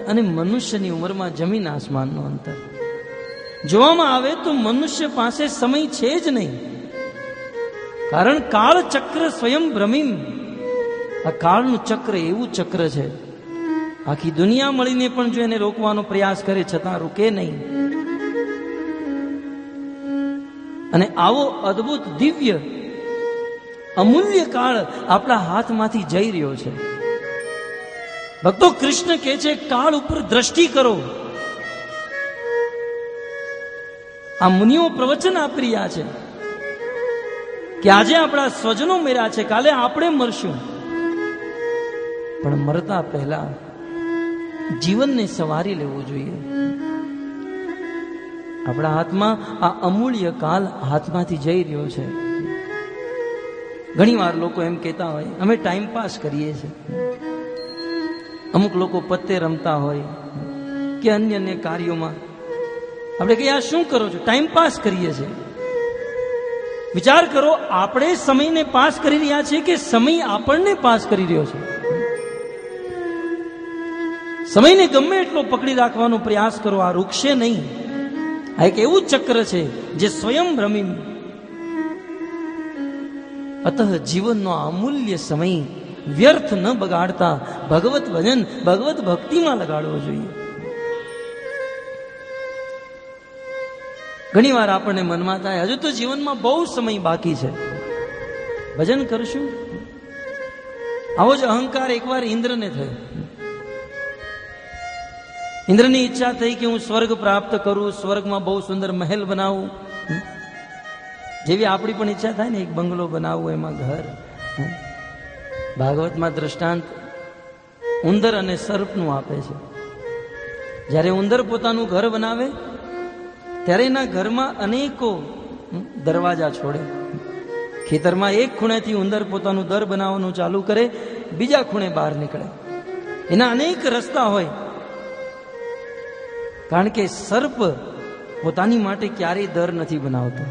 અને મનુષ્યની ઉંમરમાં જમીન આસમાનનું અંતર. જોવામાં આવે તો મનુષ્ય પાસે સમય છે જ નહીં, કારણ કાળ ચક્ર સ્વયં ભ્રમીમ. આ કાળનું ચક્ર એવું ચક્ર છે, આખી દુનિયા મળીને પણ જો એને રોકવાનો પ્રયાસ કરે છતાં રૂકે નહીં. અને આવો અદ્ભુત દિવ્ય અમૂલ્ય કાળ આપણા હાથમાંથી જઈ રહ્યો છે. ભક્તો, કૃષ્ણ કહે છે કાળ ઉપર દ્રષ્ટિ કરો. આ મુનિઓ પ્રવચન આપી રહ્યા છે કે આજે આપણા સ્વજનો મર્યા છે, કાલે આપણે મરશું, પણ મરતા પહેલા જીવનને સવારી લેવું જોઈએ. આપણા હાથમાં આ અમૂલ્ય કાલ હાથમાંથી જઈ રહ્યો છે. ઘણી વાર લોકો એમ કહેતા હોય અમે ટાઈમ પાસ કરીએ છીએ. અમુક લોકો પત્તે રમતા હોય કે અન્ય અન્ય કાર્યોમાં આપણે કહીએ આ શું કરો છો? ટાઈમ પાસ કરીએ છીએ. વિચાર કરો, આપણે સમયને પાસ કરી રહ્યા છીએ કે સમય આપણને પાસ કરી રહ્યો છે? સમયને ગમે એટલો પકડી રાખવાનો પ્રયાસ કરો, આ રૂકશે નહીં. આ એક એવું ચક્ર છે જે સ્વયં ભ્રમી. અતઃ જીવનનો અમૂલ્ય સમય વ્યર્થ ન બગાડતા ભગવત ભજન, ભગવત ભક્તિમાં લગાડવો જોઈએ. ઘણી વાર આપણને મનમાં થાય હજુ તો જીવનમાં બહુ સમય બાકી છે, ભજન કરશું. આવો જ અહંકાર એકવાર ઇન્દ્રને થયો. ઇન્દ્રની ઈચ્છા થઈ કે હું સ્વર્ગ પ્રાપ્ત કરું, સ્વર્ગમાં બહુ સુંદર મહેલ બનાવું. જેવી આપણી પણ ઈચ્છા થાય ને, એક બંગલો બનાવવું, એમાં ઘર. ભાગવતમાં દ્રષ્ટાંત ઉંદર અને સર્પનું આપે છે. જ્યારે ઉંદર પોતાનું ઘર બનાવે ત્યારે એના ઘરમાં અનેકો દરવાજા છોડે. ખેતરમાં એક ખૂણેથી ઉંદર પોતાનું દર બનાવવાનું ચાલુ કરે, બીજા ખૂણે બહાર નીકળે. એના અનેક રસ્તા હોય, કારણ કે સર્પ પોતાની માટે ક્યારેય દર નથી બનાવતો,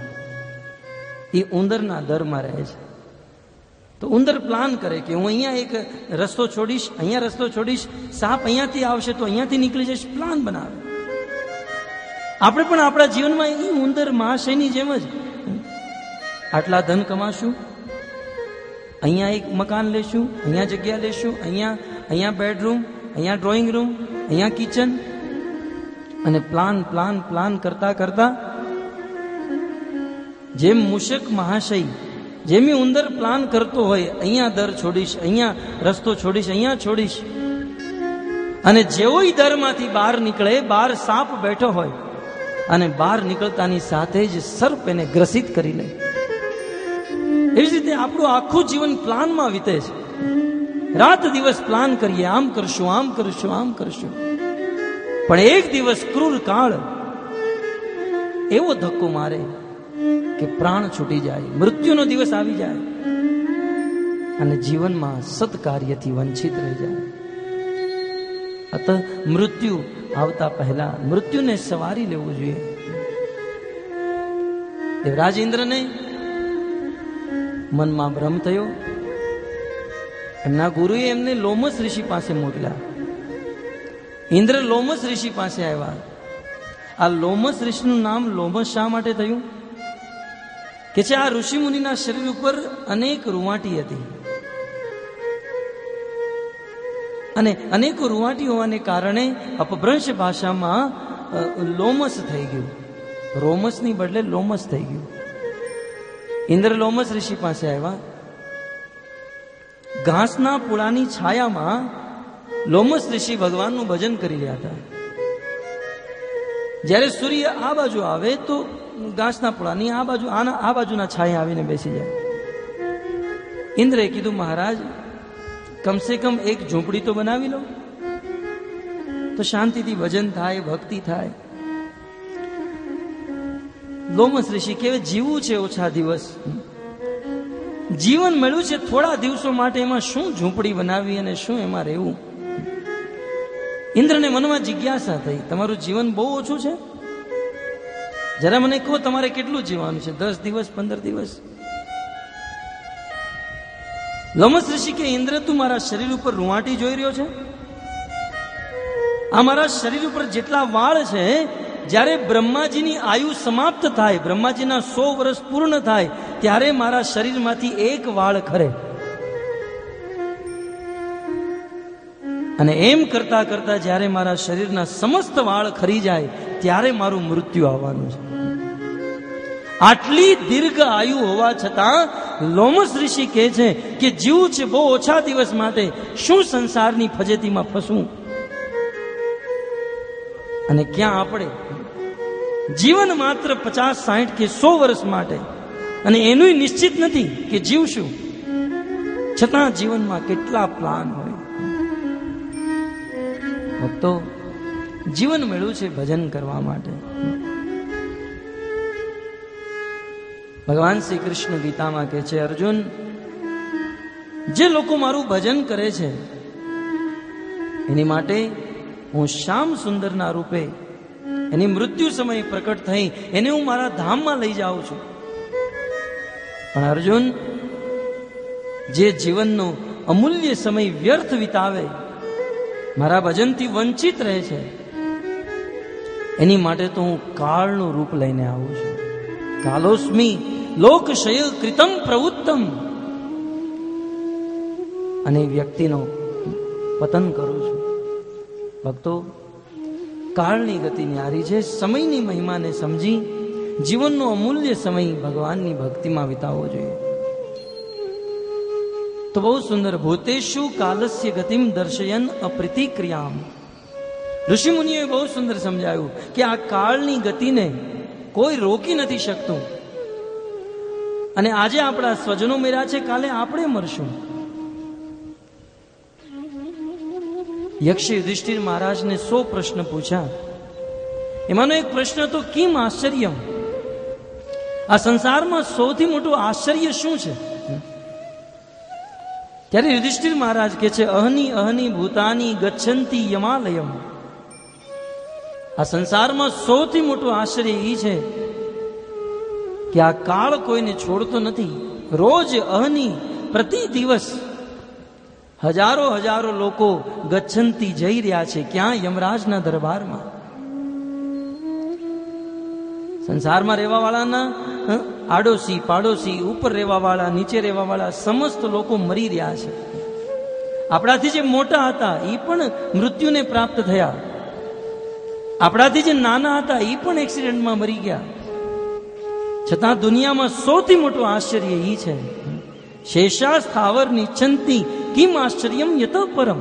એ ઉંદરના દરમાં રહે છે. તો ઉંદર પ્લાન કરે કે હું અહીંયા એક રસ્તો છોડીશ, અહીંયા રસ્તો છોડીશ, સાપ અહીંયાથી આવશે તો અહીંયાથી નીકળી જઈશ. પ્લાન બનાવે. આપણે પણ આપણા જીવનમાં એ ઉંદર મહાશયની જેમ જ આટલા ધન કમાશું, અહીંયા એક મકાન લેશું, અહીંયા જગ્યા લેશું, અહીંયા બેડરૂમ, અહીંયા ડ્રોઈંગ રૂમ, અહીંયા કિચન, અને પ્લાન પ્લાન પ્લાન કરતા કરતા જેમ મૂષક મહાશય, જેમ ઉંદર પ્લાન કરતો હોય, અહીંયા દર છોડીશ, અહીંયા રસ્તો છોડીશ, અહીંયા છોડીશ, અને જેવો દરમાંથી બહાર નીકળે, બહાર સાપ બેઠો હોય, અને બહાર નીકળતાની સાથે જ સર્પ એને ગ્રસિત કરી લે. એવી જ રીતે આપણું આખું જીવન પ્લાનમાં વીતે છે. રાત દિવસ પ્લાન કરીએ, આમ કરશું, આમ કરશું, આમ કરશું, પણ એક દિવસ ક્રૂર કાળ એવો ધક્કો મારે કે પ્રાણ છૂટી જાય, મૃત્યુનો દિવસ આવી જાય, અને જીવનમાં સત્કાર્યથી વંચિત રહી જાય. અત મૃત્યુ આવતા પહેલા મૃત્યુને સવારી લેવું જોઈએ. દેવરાજ ઇન્દ્રને મનમાં ભ્રમ થયો. એમના ગુરુએ એમને લોમસ ઋષિ પાસે મોકલ્યા. ઇન્દ્ર લોમસ ઋષિ પાસે આવ્યા. આ લોમસ ઋષિનું નામ લોમસ શા માટે થયું? કે છે આ ઋષિ મુનિના શરીર ઉપર અનેક રૂંવાટી હતી, અને અનેકો રૂંવાટી હોવાને કારણે અપભ્રંશ ભાષામાં લોમસ થઈ ગયું. રોમસની બદલે લોમસ થઈ ગયું. ઇન્દ્ર લોમસ ઋષિ પાસે આવ્યા. ઘાસના પૂળાની છાયામાં લોમસ ઋષિ ભગવાનનું ભજન કરી રહ્યા હતા. જ્યારે સૂર્ય આ બાજુ આવે તો ઘાસના પૂળાની આ બાજુના છાયા આવીને બેસી જાય. ઇન્દ્રએ કીધું, મહારાજ કમસે કમ એક ઝૂંપડી તો બનાવી લો, તો શાંતિથી ભજન થાય, ભક્તિ થાય. લોમસ ઋષિ કહેવાય જીવવું છે ઓછા દિવસ, જીવન મળ્યું છે થોડા દિવસો માટે, એમાં શું ઝૂંપડી બનાવી અને શું એમાં રહેવું? ઇન્દ્રને મનમાં જિજ્ઞાસા થઈ, તમારું જીવન બહુ ઓછું છે, જરા મને કહો તમારે કેટલું જીવવાનું છે? 10 દિવસ, 15 દિવસ? લોમસ ઋષિ કે, ઇન્દ્ર તું મારા શરીર ઉપર રૂંવાટી જોઈ રહ્યો છે? આ મારા શરીર ઉપર જેટલા વાળ છે, જ્યારે બ્રહ્માજીની આયુ સમાપ્ત થાય, બ્રહ્માજીના 100 વર્ષ પૂર્ણ થાય, ત્યારે મારા શરીરમાંથી એક વાળ ખરે. અને એમ કરતા કરતા જ્યારે મારા શરીરના સમસ્ત વાળ ખરી જાય, ત્યારે મારું મૃત્યુ આવવાનું છે. આટલી દીર્ઘ આયુ હોવા છતાં લોમસ ઋષિ કહે છે કે જીવું છે બહુ ઓછા દિવસ માટે, શું સંસારની ફજેતીમાં ફસવું? અને ક્યાં આપણે જીવન માત્ર 50, 60 કે 100 વર્ષ માટે, અને એનું નિશ્ચિત નથી કે જીવશું, છતાં જીવનમાં કેટલા પ્લાન હોય. ભક્તો, જીવન મળ્યું છે ભજન કરવા માટે. ભગવાન શ્રી કૃષ્ણ ગીતામાં કહે છે, અર્જુન, જે લોકો મારું ભજન કરે છે એની માટે હું શ્યામ સુંદરના રૂપે એની મૃત્યુ સમયે પ્રકટ થઈ એને હું મારા ધામમાં લઈ જાઉં છું. પણ અર્જુન, જે જીવનનો અમૂલ્ય સમય વ્યર્થ વિતાવે, મારા ભજનથી વંચિત રહે છે, એની માટે તો હું કાળનું રૂપ લઈને આવું છું. કાલોસ્મી લોકશય કૃતમ પ્રવૃત્તમ. અને વ્યક્તિનો પતન કરું છું. ભક્તો, કાળની ગતિ ન્યારી છે. સમયની મહિમાને સમજી જીવનનો અમૂલ્ય સમય ભગવાનની ભક્તિમાં વિતાવવો જોઈએ. તો બહુ સુંદર, ભૂતેષુ કાલસ્ય ગતિમ દર્શયન અપ્રતિક્રિયામ. ઋષિ મુનિઓએ બહુ સુંદર સમજાયું કે આ કાળની ગતિને કોઈ રોકી નથી શકતું. અને આજે આપણા સ્વજનો મેળ્યા છે, કાલે આપણે મરશું. યક્ષે યુધિષ્ઠિર મહારાજને 100 પ્રશ્ન પૂછ્યા. એમાંનો એક પ્રશ્ન તો કિમ આશ્ચર્યમ, આ સંસારમાં સૌથી મોટું આશ્ચર્ય શું છે? ત્યારે યુધિષ્ઠિર મહારાજ કહે છે, અહની અહની ભૂતાની ગચ્છંતી યમાલયમ. આ સંસારમાં સૌથી મોટું આશ્ચર્ય એ છે કે આ કાળ કોઈને છોડતો નથી. રોજ અહની, પ્રતિ દિવસ હજારો હજારો લોકો ગચ્છંતી જઈ રહ્યા છે. ક્યાં? યમરાજના દરબારમાં. સંસારમાં રહેવા વાળાના આડોશી પાડોશી, ઉપર રહેવા વાળા, નીચે રહેવા વાળા, સમસ્ત લોકો મરી રહ્યા છે. આપણાથી જે મોટા હતા એ પણ મૃત્યુને પ્રાપ્ત થયા. આપણાથી જે નાના હતા એ પણ એક્સિડન્ટમાં મરી ગયા. છતાં દુનિયામાં સૌથી મોટું આશ્ચર્ય એ છે, શેષા સ્થાવર નિચ્છંતી કિમ આશ્ચર્યમ યત પરમ.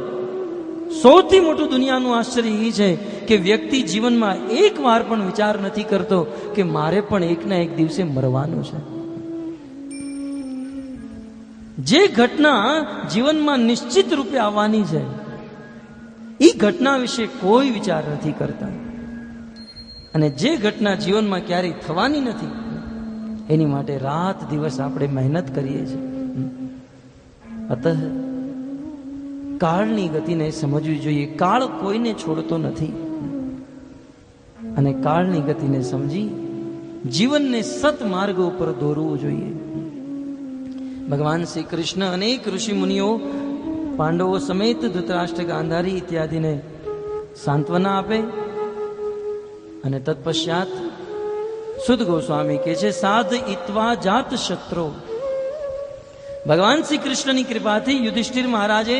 સૌથી મોટું દુનિયાનું આશ્ચર્ય એ છે કે વ્યક્તિ જીવનમાં એક વાર પણ વિચાર નથી કરતો કે મારે પણ એકના એક દિવસે મરવાનું છે. જે ઘટના જીવનમાં નિશ્ચિત રૂપે આવવાની છે એ ઘટના વિશે કોઈ વિચાર નથી કરતા. અને જે ઘટના જીવનમાં ક્યારેય થવાની નથી એની માટે રાત દિવસ આપણે મહેનત કરીએ છીએ. અતઃ કાળની ગતિને સમજવી જોઈએ. કાળ કોઈને છોડતો નથી. અને કાળની ગતિને સમજી જીવનને સતમાર્ગ ઉપર દોરવું જોઈએ. ભગવાન શ્રી કૃષ્ણ અનેક ઋષિ મુનિઓ પાંડવો સમેત ધૃતરાષ્ટ્ર, ગાંધારી ઇત્યાદિને સાંત્વના આપે. અને તત્પશ્ચાત સુદ ગોસ્વામી કહે છે, સાધ ઇત્વા જાત શત્રો. ભગવાન શ્રી કૃષ્ણની કૃપાથી યુધિષ્ઠિર મહારાજે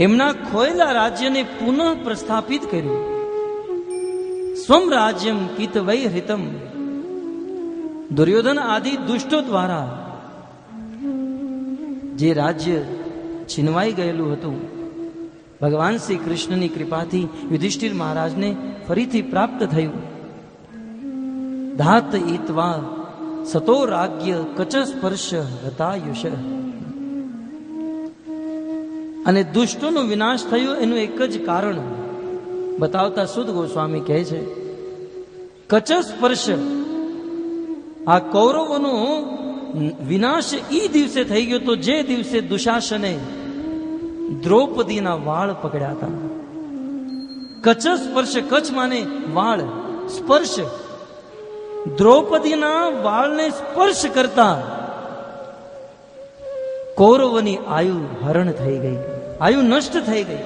એમના ખોયેલા રાજ્યને પુનઃ પ્રસ્થાપિત કર્યું. સ્વમ રાજ્યમ કિત વૈ હૃતમ. દુર્યોધન આદિ દુષ્ટો દ્વારા જે રાજ્ય છીનવાઈ ગયેલું હતું, ભગવાન શ્રી કૃષ્ણની કૃપાથી યુધિષ્ઠિર મહારાજને ફરીથી પ્રાપ્ત થયું. ધાત ઈત્વા સતો રાજ્ય કચ સ્પર્શ હતાયુષ. અને દુષ્ટોનો વિનાશ થયો એનું એક જ કારણ બતાવતા સુદ ગોસ્વામી કહે છે, કચ સ્પર્શ. આ કૌરવોનો વિનાશ ઈ દિવસે થઈ ગયો તો જે દિવસે દુશાસને દ્રૌપદીના વાળ પકડ્યા હતા. કચ સ્પર્શ, કચ્છ માને વાળ, સ્પર્શ. દ્રૌપદીના વાળને સ્પર્શ કરતા કૌરવોની આયુ હરણ થઈ ગઈ, આયુ નષ્ટ થઈ ગઈ.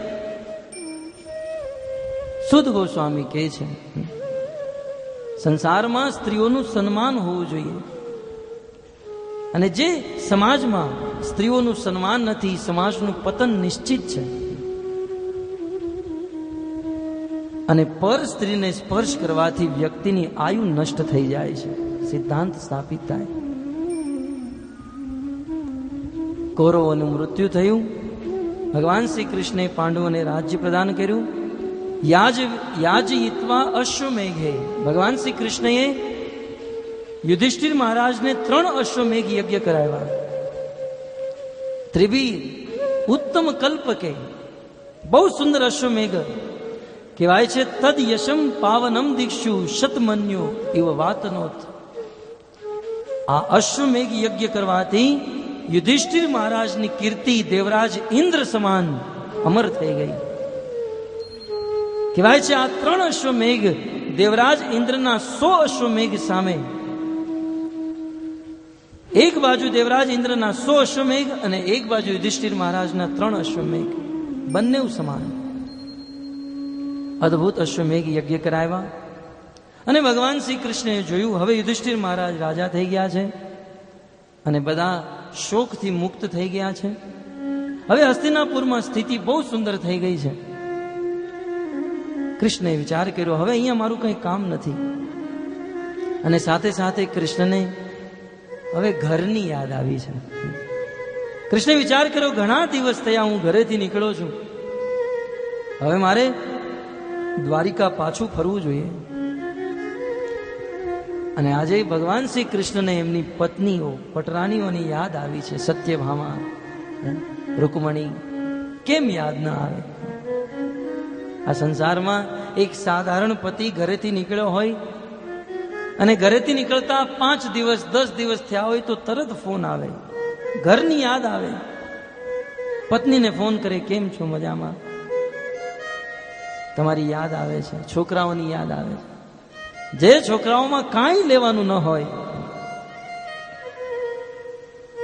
સુદ ગોસ્વામી કહે છે, સંસારમાં સ્ત્રીઓનું સન્માન હોવું જોઈએ, અને જે સમાજમાં સ્ત્રીઓનું સન્માન નથી, સમાજનું પતન નિશ્ચિત છે. અને પર સ્ત્રીને સ્પર્શ કરવાથી વ્યક્તિની આયુ નષ્ટ થઈ જાય છે, સિદ્ધાંત સ્થાપિત થાય. કૌરવોનું મૃત્યુ થયું. ભગવાન શ્રી કૃષ્ણે પાંડવોને રાજ્ય પ્રદાન કર્યું. યાજયિત્વા અશ્વમેઘે, ભગવાન શ્રી કૃષ્ણએ યુધિષ્ઠિર મહારાજને 3 અશ્વમેઘ યજ્ઞ કરાવ્યા. ત્રિભી ઉત્તમ કલ્પકે, બહુ સુંદર અશ્વમેઘ કહેવાય છે. તદ યશમ પાવનમ દીક્ષુ શતમન્યો ઇવ વાતનોત. આ અશ્વમેઘ યજ્ઞ કરવાથી યુધિષ્ઠિર મહારાજની કીર્તિ દેવરાજ ઇન્દ્ર સમાન અમર થઈ ગઈ. કહેવાય છે આ 3 અશ્વમેઘ દેવરાજ ઇન્દ્રના 100 અશ્વમેઘ સામે, એક બાજુ દેવરાજ ઇન્દ્રના 100 અશ્વમેઘ અને એક બાજુ યુધિષ્ઠિર મહારાજના 3 અશ્વમેઘ, બંને સમાન. અદ્ભુત અશ્વમેઘ યજ્ઞ કરાવ્યા. અને ભગવાન શ્રી કૃષ્ણએ જોયું, હવે યુધિષ્ઠિર મહારાજ રાજા થઈ ગયા છે અને બધા શોકથી મુક્ત થઈ ગયા છે. હવે હસ્તિનાપુરમાં સ્થિતિ બહુ સુંદર થઈ ગઈ છે. કૃષ્ણએ વિચાર કર્યો, હવે અહીંયા મારું કંઈ કામ નથી. અને સાથે સાથે કૃષ્ણને હવે ઘરની યાદ આવી છે. કૃષ્ણે વિચાર કર્યો, ઘણા દિવસ થયા હું ઘરેથી નીકળ્યો છું, હવે મારે દ્વારિકા પાછું ફરવું જોઈએ. અને આજે ભગવાન શ્રી કૃષ્ણને એમની પત્નીઓ પટરાણીઓની યાદ આવી છે. સત્યભામા, રૂકમણી, કેમ યાદ ના આવે? આ સંસારમાં એક સાધારણ પતિ ઘરેથી નીકળ્યો હોય અને ઘરેથી નીકળતા 5 દિવસ 10 દિવસ થયા હોય તો તરત ફોન આવે, ઘરની યાદ આવે. પત્નીને ફોન કરે, કેમ છો, મજામાં? તમારી યાદ આવે છે. છોકરાઓની યાદ આવે છે. જે છોકરાઓમાં કાંઈ લેવાનું ન હોય,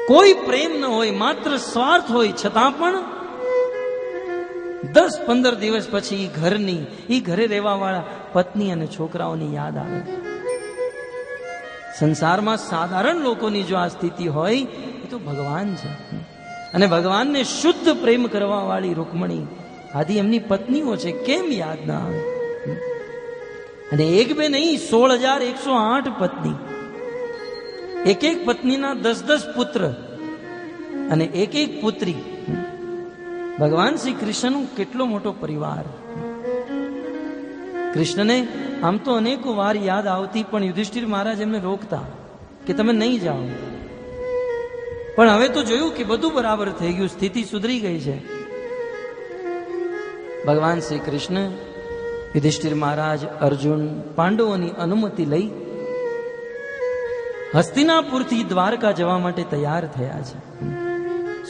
કોઈ પ્રેમ ન હોય, માત્ર સ્વાર્થ હોય, છતાં પણ 10-15 દિવસ પછી ઘરે રહેવા વાળા પત્ની અને છોકરાઓની યાદ આવે. સંસારમાં સાધારણ લોકોની જો આ સ્થિતિ હોય એ તો ભગવાન છે. અને ભગવાનને શુદ્ધ પ્રેમ કરવા વાળી રૂકમણી આદિ એમની પત્નીઓ છે, કેમ યાદ ના આવે? અને એક બે નહીં, 16,108 પત્ની, એક પત્નીના 10 પુત્ર અને એક પુત્રી. ભગવાન શ્રી કૃષ્ણનું કેટલો મોટો પરિવાર. કૃષ્ણને આમ તો અનેકો વાર યાદ આવતી, પણ યુધિષ્ઠિર મહારાજ એમને રોકતા કે તમે નહીં જાઓ. પણ હવે તો જોયું કે બધું બરાબર થઈ ગયું, સ્થિતિ સુધરી ગઈ છે. ભગવાન શ્રી કૃષ્ણ, યુધિષ્ઠિર મહારાજ, અર્જુન, પાંડવોની અનુમતિ લઈ હસ્તિનાપુરથી દ્વારકા જવા માટે તૈયાર થયા છે.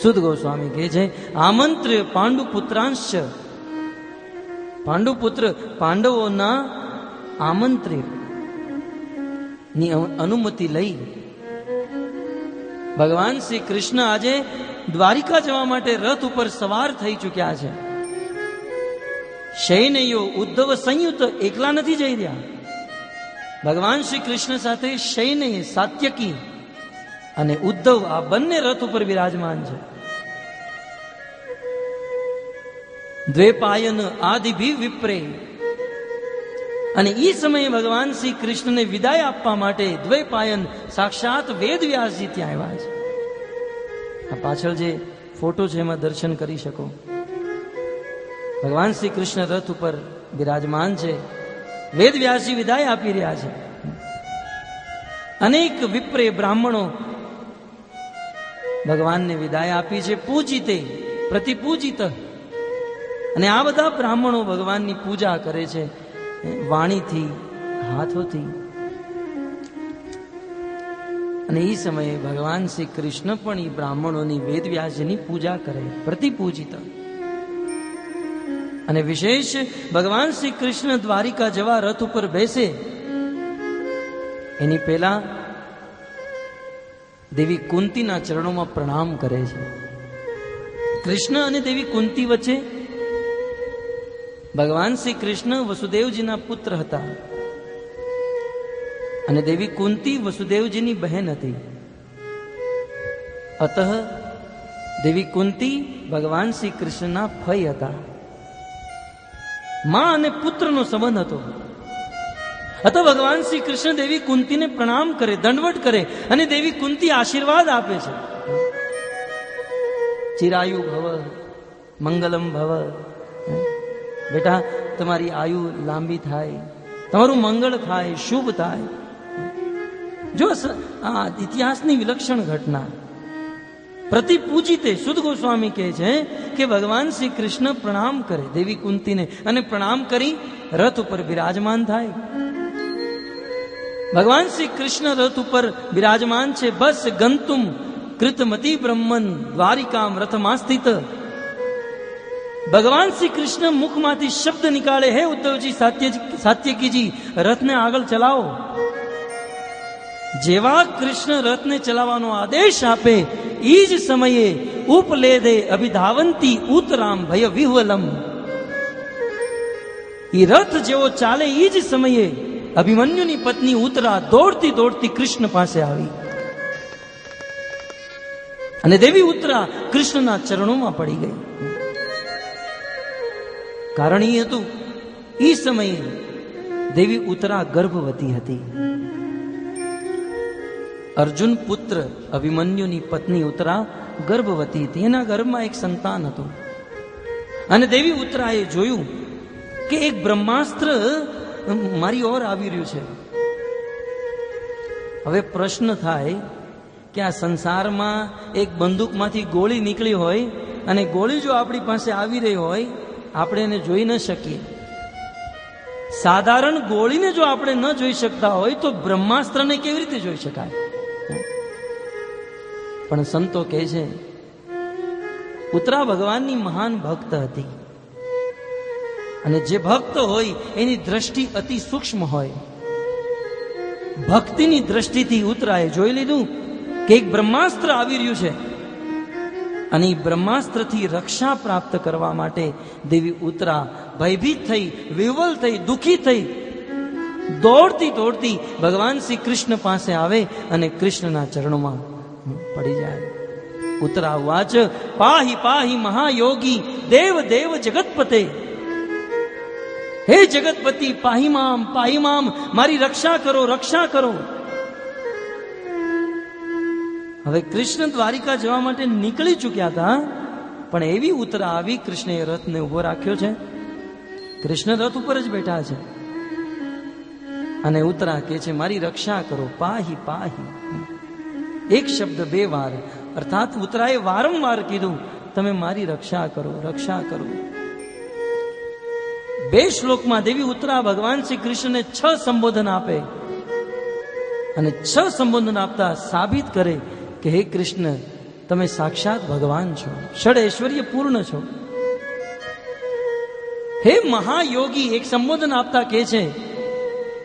સુદ ગોસ્વામી કહે છે, આમંત્ર્ય પાંડુપુત્રાંશ, પાંડુપુત્ર પાંડવોના આમંત્રિત ની અનુમતિ લઈ ભગવાન શ્રી કૃષ્ણ આજે દ્વારિકા જવા માટે રથ ઉપર સવાર થઈ ચૂક્યા છે. શયનયો ઉદ્ધવ સંયુક્ત એકલા નથી જઈ રહ્યા. ભગવાન શ્રી કૃષ્ણ સાથે શયનય, સાત્યકી અને ઉદ્ધવ આ બંને રથ ઉપર વિરાજમાન છે. દ્વેપાયન આદિભી વિપ્રે, અને એ સમયે ભગવાન શ્રી કૃષ્ણને વિદાય આપવા માટે દ્વૈપાયન સાક્ષાત વેદ વ્યાસજી ત્યાં આવ્યા છે. આ પાછળ જે ફોટો છે એમાં દર્શન કરી શકો. ભગવાન શ્રી કૃષ્ણ રથ ઉપર બિરાજમાન છે, વેદ વ્યાસજી વિદાય આપી રહ્યા છે. અનેક વિપ્રે બ્રાહ્મણો ભગવાનને વિદાય આપી છે, પૂજિતે પ્રતિપૂજિત. અને આ બધા બ્રાહ્મણો ભગવાનની પૂજા કરે છે વાણીથી, હાથોથી. અને એ સમયે ભગવાન શ્રી કૃષ્ણ પણ એ બ્રાહ્મણોની વેદવ્યાસજીની પૂજા કરે, પ્રતિપૂજિત. અને વિશેષ ભગવાન શ્રી કૃષ્ણ દ્વારિકા જવા રથ ઉપર બેસે એની પહેલા દેવી કુંતીના ચરણોમાં પ્રણામ કરે છે. કૃષ્ણ અને દેવી કુંતી વચ્ચે ભગવાન શ્રી કૃષ્ણ વસુદેવજીના પુત્ર હતા અને દેવી કુંતી વસુદેવજીની બહેન હતી. અતઃ દેવી કુંતી ભગવાન શ્રી કૃષ્ણના ફઈ હતા. માં અને પુત્રનો સંબંધ હતો. અતઃ ભગવાન શ્રી કૃષ્ણ દેવી કુંતીને પ્રણામ કરે, દંડવટ કરે અને દેવી કુંતી આશીર્વાદ આપે છે. ચિરાયુ ભવ, મંગલમ ભવ. બેટા, તમારી આયુ લાંબી થાય, તમારું મંગળ થાય, શુભ થાય. જો આ ઇતિહાસની વિલક્ષણ ઘટના. પ્રતિ પૂજિતે સુદ ગોસ્વામી કહે છે કે ભગવાન શ્રી કૃષ્ણ પ્રણામ કરે દેવી કુંતીને અને પ્રણામ કરી રથ ઉપર બિરાજમાન થાય. ભગવાન શ્રી કૃષ્ણ રથ ઉપર બિરાજમાન છે. બસ ગંતુમ કૃતમતી બ્રહ્મન દ્વારિકામ રથમાસ્થિત. ભગવાન શ્રી કૃષ્ણ મુખમાંથી શબ્દ નીકાળે, હે ઉદ્ધવજી, સાત્યકીજી, રથને આગળ ચલાવો. જેવા કૃષ્ણ રથને ચલાવવાનો આદેશ આપે એ જ સમયે ઉપલેદે અભિધાવંતી ઉતરામ ભય વિહ્વલમ. એ રથ જેવો ચાલે એ જ સમયે અભિમન્યુની પત્ની ઉતરા દોડતી દોડતી કૃષ્ણ પાસે આવી અને દેવી ઉતરા કૃષ્ણના ચરણોમાં પડી ગઈ. કારણ એ હતું, એ સમયે દેવી ઉતરા ગર્ભવતી હતી. અર્જુન પુત્ર અભિમન્યુની પત્ની ઉતરા ગર્ભવતી હતી. એના ગર્ભમાં એક સંતાન હતું અને દેવી ઉતરાએ જોયું કે એક બ્રહ્માસ્ત્ર મારી ઓર આવી રહ્યું છે. હવે પ્રશ્ન થાય કે આ સંસારમાં એક બંદૂકમાંથી ગોળી નીકળી હોય અને ગોળી જો આપણી પાસે આવી રહી હોય, આપણે એને જોઈ ન શકીએ. સાધારણ ગોળીને જો આપણે ન જોઈ શકતા હોય તો બ્રહ્માસ્ત્રને કેવી રીતે જોઈ શકાય? પણ સંતો કહે છે ઉત્તરા ભગવાનની મહાન ભક્ત હતી અને જે ભક્ત હોય એની દ્રષ્ટિ અતિ સૂક્ષ્મ હોય. ભક્તિની દ્રષ્ટિથી ઉત્તરાએ જોઈ લીધું કે એક બ્રહ્માસ્ત્ર આવી રહ્યું છે અને એ બ્રહ્માસ્ત્રથી રક્ષા પ્રાપ્ત કરવા માટે દેવી ઉત્તરા ભયભીત થઈ, વિહ્વલ થઈ, દુઃખી થઈ, દોડતી દોડતી ભગવાન શ્રી કૃષ્ણ પાસે આવે અને કૃષ્ણના ચરણોમાં પડી જાય. ઉત્તરા વાચ પાહી પાહી મહાયોગી દેવ દેવ જગતપતે. હે જગતપતિ, પાહી મામ, મારી રક્ષા કરો, રક્ષા કરો. હવે કૃષ્ણ દ્વારિકા જવા માટે નીકળી ચૂક્યા હતા, પણ એવી ઉત્તરા આવી, કૃષ્ણએ રથને ઉભો રાખ્યો છે. કૃષ્ણ રથ ઉપર જ બેઠા છે અને ઉત્તરા કહે છે મારી રક્ષા કરો, પાહી પાહી. એક શબ્દ બે વાર, અર્થાત ઉત્તરાએ વારંવાર કીધું તમે મારી રક્ષા કરો, રક્ષા કરો. બે શ્લોકમાં દેવી ઉત્તરા ભગવાન શ્રી કૃષ્ણને 6 સંબોધન આપે અને 6 સંબોધન આપતા સાબિત કરે કે હે કૃષ્ણ, તમે સાક્ષાત ભગવાન છો, ષડ ઐશ્વર્ય પૂર્ણ છો. હે મહાયોગી, એક સંબોધન આપતા કહે છે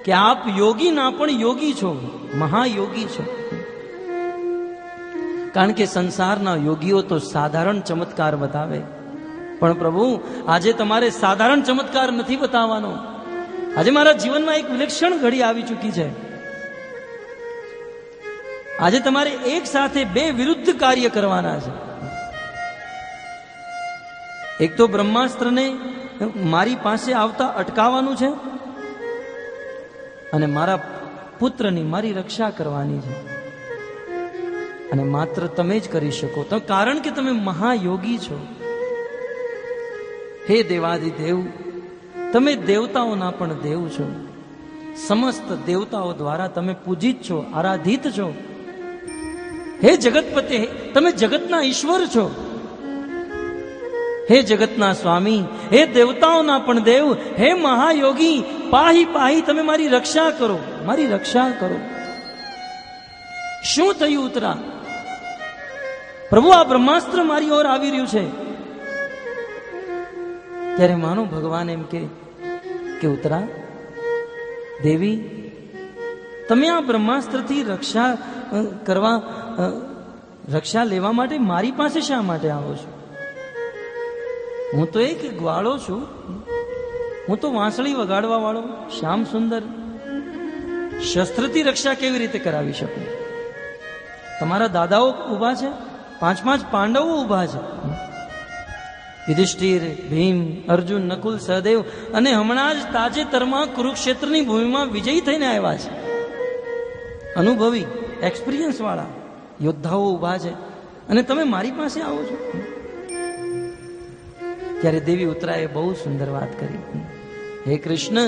કે આપ યોગી ના પણ યોગી છો, મહાયોગી છો. કારણ કે સંસારના યોગીઓ તો સાધારણ ચમત્કાર બતાવે, પણ પ્રભુ આજે તમારે સાધારણ ચમત્કાર નથી બતાવવાનો. આજે મારા જીવનમાં એક વિલક્ષણ ઘડી આવી ચૂકી છે. આજે તમારે એક સાથે 2 વિરુદ્ધ કાર્ય કરવાના છે. એક તો બ્રહ્માસ્ત્રને મારી પાસે આવતા અટકાવવાનું છે અને મારા પુત્રની મારી રક્ષા કરવાની છે. અને માત્ર તમે જ કરી શકો, તો કારણ કે તમે મહાયોગી છો. હે દેવાધિદેવ, તમે દેવતાઓના પણ દેવ છો. સમસ્ત દેવતાઓ દ્વારા તમે પૂજિત છો, આરાધિત છો. હે જગતપતે, તમે જગતના ઈશ્વર છો. હે જગતના સ્વામી, હે દેવતાઓના પણ દેવ, હે મહાયોગી, પાહી પાહી, તમે મારી રક્ષા કરો, મારી રક્ષા કરો. શું થયું ઉત્તરા? પ્રભુ, આ બ્રહ્માસ્ત્ર મારી ઓર આવી રહ્યું છે. ત્યારે માનો ભગવાન એમ કે ઉત્તરા દેવી, તમે આ બ્રહ્માસ્ત્રથી રક્ષા લેવા માટે મારી પાસે શા માટે આવો છો? હું તો એક ગ્વાળો છું, હું તો વાંસળી વગાડવા વાળો શ્યામ સુંદર શસ્ત્રથી રક્ષા કેવી રીતે કરાવી શકું? તમારા દાદાઓ ઉભા છે, 5 પાંડવો ઉભા છે, યુધિષ્ઠિર, ભીમ, અર્જુન, નકુલ, સહદેવ, અને હમણાં જ તાજેતરમાં કુરુક્ષેત્રની ભૂમિમાં વિજયી થઈને આવ્યા છે. અનુભવી, એક્સપિરિયન્સ વાળા યોદ્ધાઓ ઉભા છે, અને તમે મારી પાસે આવો છો. ત્યારે દેવી ઉત્તરાએ બહુ સુંદર વાત કરી. હે કૃષ્ણ,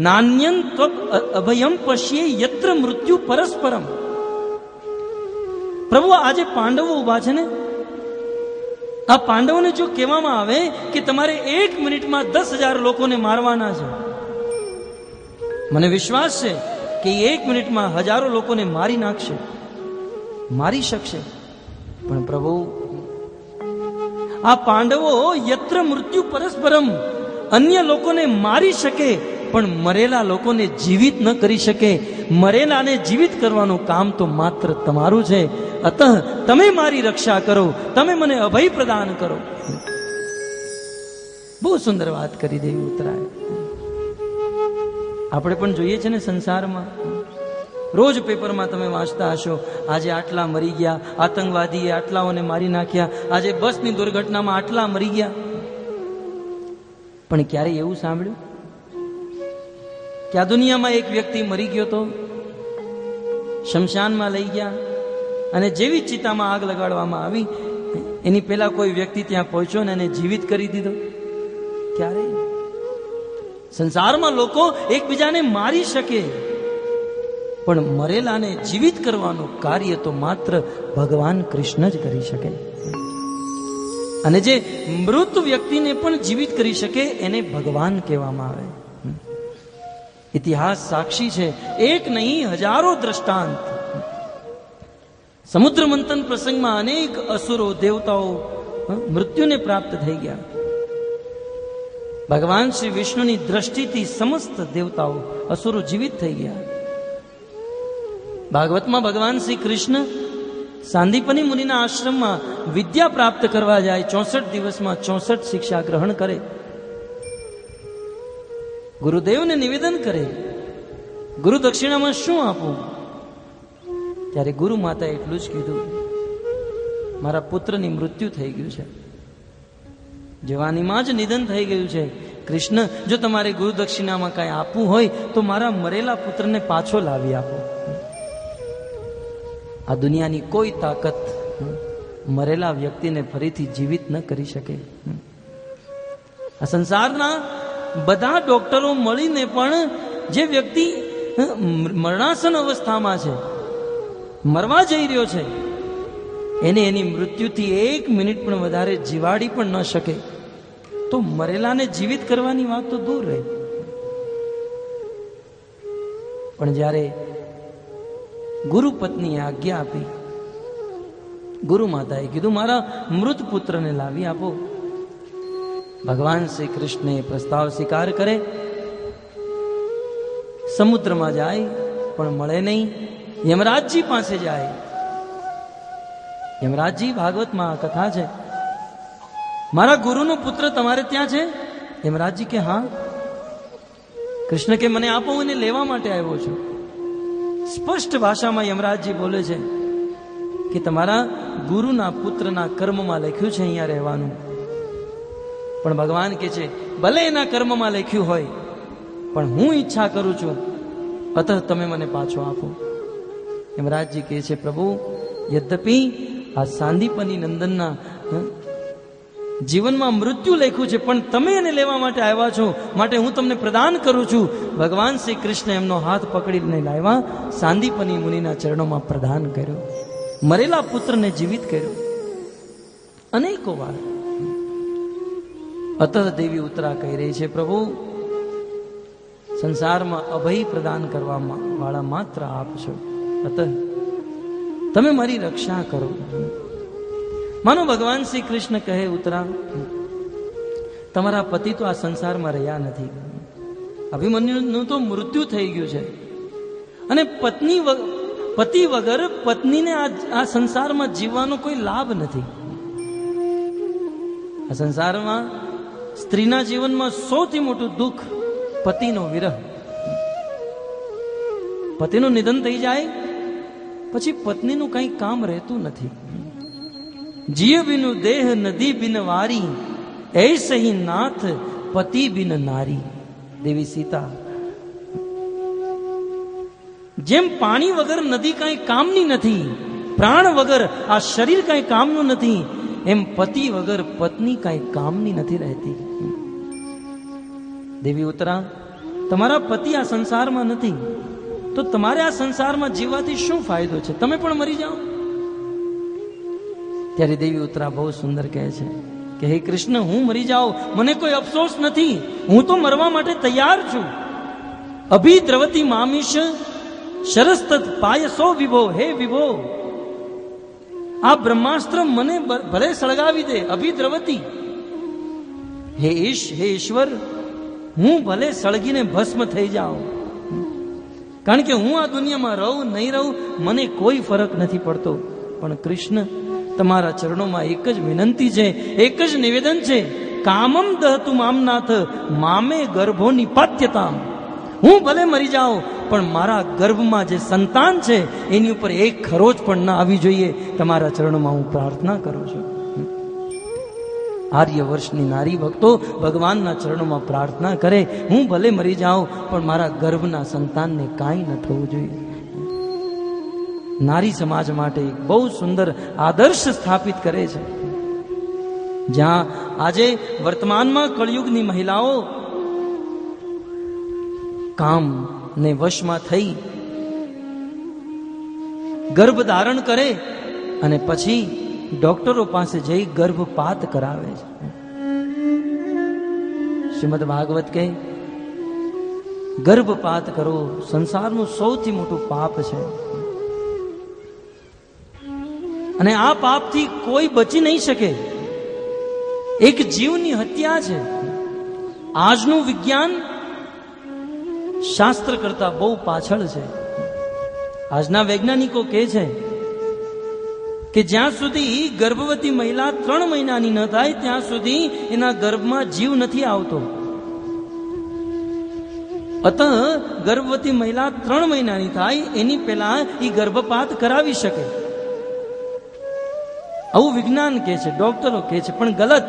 નાન્યં ત્વપ અભયમ પશ્યે યત્ર મૃત્યુ પરસ્પરમ. પ્રભુ, આજે પાંડવો ઉભા છે ને, આ પાંડવોને જો કહેવામાં આવે કે તમારે 1 મિનિટમાં 10,000 લોકોને મારવાના છે, મને વિશ્વાસ છે કે 1 મિનિટમાં હજારો લોકોને મારી નાખશે, મારી શકશે. પણ પ્રભુ, આ પાંડવો યત્ર મૃત્યુ પરસ્પરમ, અન્ય લોકોને મારી શકે પણ મરેલા લોકોને જીવિત ન કરી શકે. મરેલાને જીવિત કરવાનું કામ તો માત્ર તમારું છે. અતઃ તમે મારી રક્ષા કરો, તમે મને અભય પ્રદાન કરો. બહુ સુંદર વાત કરી દેવી ઉત્તરાએ. આપણે પણ જોઈએ છે ને સંસારમાં, રોજ પેપરમાં તમે વાંચતા હશો, આજે આટલા મરી ગયા, આતંકવાદીએ આટલાઓને મારી નાખ્યા, આજે બસની દુર્ઘટનામાં આટલા મરી ગયા. પણ ક્યારે એવું સાંભળ્યું કે આ દુનિયામાં એક વ્યક્તિ મરી ગયો તો શમશાનમાં લઈ ગયા, અને જેવી ચિતામાં આગ લગાડવામાં આવી એની પહેલા કોઈ વ્યક્તિ ત્યાં પહોંચ્યો ને એને જીવિત કરી દીધો? ક્યારે? સંસારમાં લોકો એકબીજાને મારી શકે, પણ મરેલાને જીવિત કરવાનું કાર્ય તો માત્ર ભગવાન કૃષ્ણ જ કરી શકે. અને જે મૃત વ્યક્તિને પણ જીવિત કરી શકે એને ભગવાન કહેવામાં આવે. ઇતિહાસ સાક્ષી છે, એક નહીં હજારો દ્રષ્ટાંત. સમુદ્ર મંથન પ્રસંગમાં અનેક અસુરો, દેવતાઓ મૃત્યુને પ્રાપ્ત થઈ ગયા. ભગવાન શ્રી વિષ્ણુની દ્રષ્ટિથી સમસ્ત દેવતાઓ, અસુરો જીવિત થઈ ગયા. ભાગવતમાં ભગવાન શ્રી કૃષ્ણ સાંદીપની મુનિના આશ્રમમાં વિદ્યા પ્રાપ્ત કરવા જાય. 64 દિવસમાં 64 શિક્ષા ગ્રહણ કરે. ગુરુદેવને નિવેદન કરે, ગુરુ દક્ષિણામાં શું આપું? ત્યારે ગુરુ માતાએ એટલું જ કીધું, મારા પુત્રની મૃત્યુ થઈ ગયું છે, જવાનીમાં જ નિધન થઈ ગયું છે. કૃષ્ણ, જો તમારે ગુરુ દક્ષિણામાં કાંઈ આપવું હોય તો મારા મરેલા પુત્રને પાછો લાવી આપો. આ દુનિયાની કોઈ તાકાત મરેલા વ્યક્તિને ફરીથી જીવિત ન કરી શકે. આ સંસારના બધા ડોક્ટરો મળીને પણ જે વ્યક્તિ મરણાસન અવસ્થામાં છે, મરવા જઈ રહ્યો છે, એને એની મૃત્યુથી 1 મિનિટ પણ વધારે જીવાડી પણ ન શકે, તો મરેલાને જીવિત કરવાની વાત તો દૂર રહી. પણ જ્યારે ગુરુ પત્નીએ આજ્ઞા આપી, ગુરુ માતાએ કીધું મારા મૃત પુત્રને લાવી આપો. ભગવાન શ્રી કૃષ્ણે પ્રસ્તાવ સ્વીકાર કરે, સમુદ્રમાં જાય પણ મળે નહીં. યમરાજજી પાસે જાય. યમરાજજી, ભાગવતમાં આ કથા છે, મારા ગુરુનો પુત્ર તમારે ત્યાં છે? યમરાજજી કે હા. કૃષ્ણ કે મને આપો, હું એને લેવા માટે આવ્યો છું. સ્પષ્ટ ભાષામાં યમરાજજી બોલે છે કે તમારા ગુરુના પુત્રના કર્મમાં લખ્યું છે અહીંયા રહેવાનું. પણ ભગવાન કે છે ભલે એના કર્મમાં લખ્યું હોય, પણ હું ઈચ્છા કરું છું, અતઃ તમે મને પાછો આપો. યમરાજજી કહે છે પ્રભુ, યદ્યપિ આ સાંદીપની નંદનના જીવનમાં મૃત્યુ લખ્યું છે, પણ તમે એને લેવા માટે આવ્યા છો, માટે હું તમને પ્રદાન કરું છું. ભગવાન શ્રી કૃષ્ણ એમનો હાથ પકડીને લાવ્યા, સાંદીપની મુનિના ચરણોમાં પ્રદાન કર્યો, મરેલા પુત્રને જીવિત કર્યો. અનેકો વાર અતઃ દેવી ઉત્તરા કહી રહી છે પ્રભુ, સંસારમાં અભય પ્રદાન કરવા વાળા માત્ર આપ છો, અતઃ તમે મારી રક્ષા કરો. માનો ભગવાન શ્રી કૃષ્ણ કહે, ઉત્તરા, તમારા પતિ તો આ સંસારમાં રહ્યા નથી, અભિમન્યુનું તો મૃત્યુ થઈ ગયું છે, અને પતિ વગર પત્નીને આ સંસારમાં જીવવાનો કોઈ લાભ નથી. આ સંસારમાં સ્ત્રીના જીવનમાં સૌથી મોટું દુઃખ પતિનો વિરહ. પતિનું નિધન થઈ જાય પછી પત્નીનું કઈ કામ રહેતું નથી. જીવ બિનું દેહ નદી બિન વારી, એસે હી નાથ પતિ બિન નારી. દેવી સીતા, જેમ પાણી વગર નદી કઈ કામની નથી, પ્રાણ વગર આ શરીર કઈ કામનું નથી, એમ પતિ વગર પત્ની કઈ કામની નથી રહેતી. દેવી ઉત્તરા, તમારા પતિ આ સંસારમાં નથી તો તમારે આ સંસારમાં જીવવાથી શું ફાયદો છે? તમે પણ મરી જાઓ. ત્યારે દેવી ઉત્તરા બહુ સુંદર કહે છે કે હે કૃષ્ણ, હું મરી જાઉં મને કોઈ અફસોસ નથી, હું તો મરવા માટે તૈયાર છું. અભી દ્રવતી મામીશ શરસ્તત પાયસો વિભો. હે વિભો, આ બ્રહ્માસ્ત્ર મને ભલે સળગાવી દે. અભી દ્રવતી, હે ઈશ્વર, હું ભલે સળગીને ભસ્મ થઈ જાઉં, કારણ કે હું આ દુનિયામાં રહું નહીં રહું મને કોઈ ફરક નથી પડતો. પણ કૃષ્ણ, તમારા ચરણોમાં એક જ વિનંતી છે, એક જ નિવેદન છે. કામમ દહતુ મામનાથ મામે ગર્ભો નિપાત્યતામ. હું ભલે મરી જાઉં પણ મારા ગર્ભમાં જે સંતાન છે એની ઉપર એક ખરોચ પણ ના આવી જોઈએ. તમારા ચરણોમાં હું પ્રાર્થના કરું છું. આર્ય વર્ષની નારી ભક્તો ભગવાનના ચરણોમાં પ્રાર્થના કરે, હું ભલે મરી જાઉં પણ મારા ગર્ભના સંતાનને કાંઈ ન થવું જોઈએ. નારી સમાજ માટે એક બહુ સુંદર આદર્શ સ્થાપિત કરે છે. જ્યાં આજે વર્તમાનમાં કળયુગની મહિલાઓ કામ ને વશમાં થઈ ગર્ભ ધારણ કરે અને પછી ડોક્ટરો પાસે જઈ ગર્ભપાત કરાવે છે. શ્રીમદ ભાગવત કહે, ગર્ભપાત કરો સંસારનું સૌથી મોટું પાપ છે અને આ પાપથી કોઈ બચી નહીં શકે. એક જીવની હત્યા છે. આજનું વિજ્ઞાન શાસ્ત્ર કરતા બહુ પાછળ છે. આજના વૈજ્ઞાનિકો કહે છે કે જ્યાં સુધી ગર્ભવતી મહિલા 3 મહિનાની ન થાય ત્યાં સુધી એના ગર્ભમાં જીવ નથી આવતો. અત ગર્ભવતી મહિલા 3 મહિનાની થાય એની પહેલા એ ગર્ભપાત કરાવી શકે. આવું વિજ્ઞાન કહે છે, ડોક્ટરો કહે છે, પણ ગલત.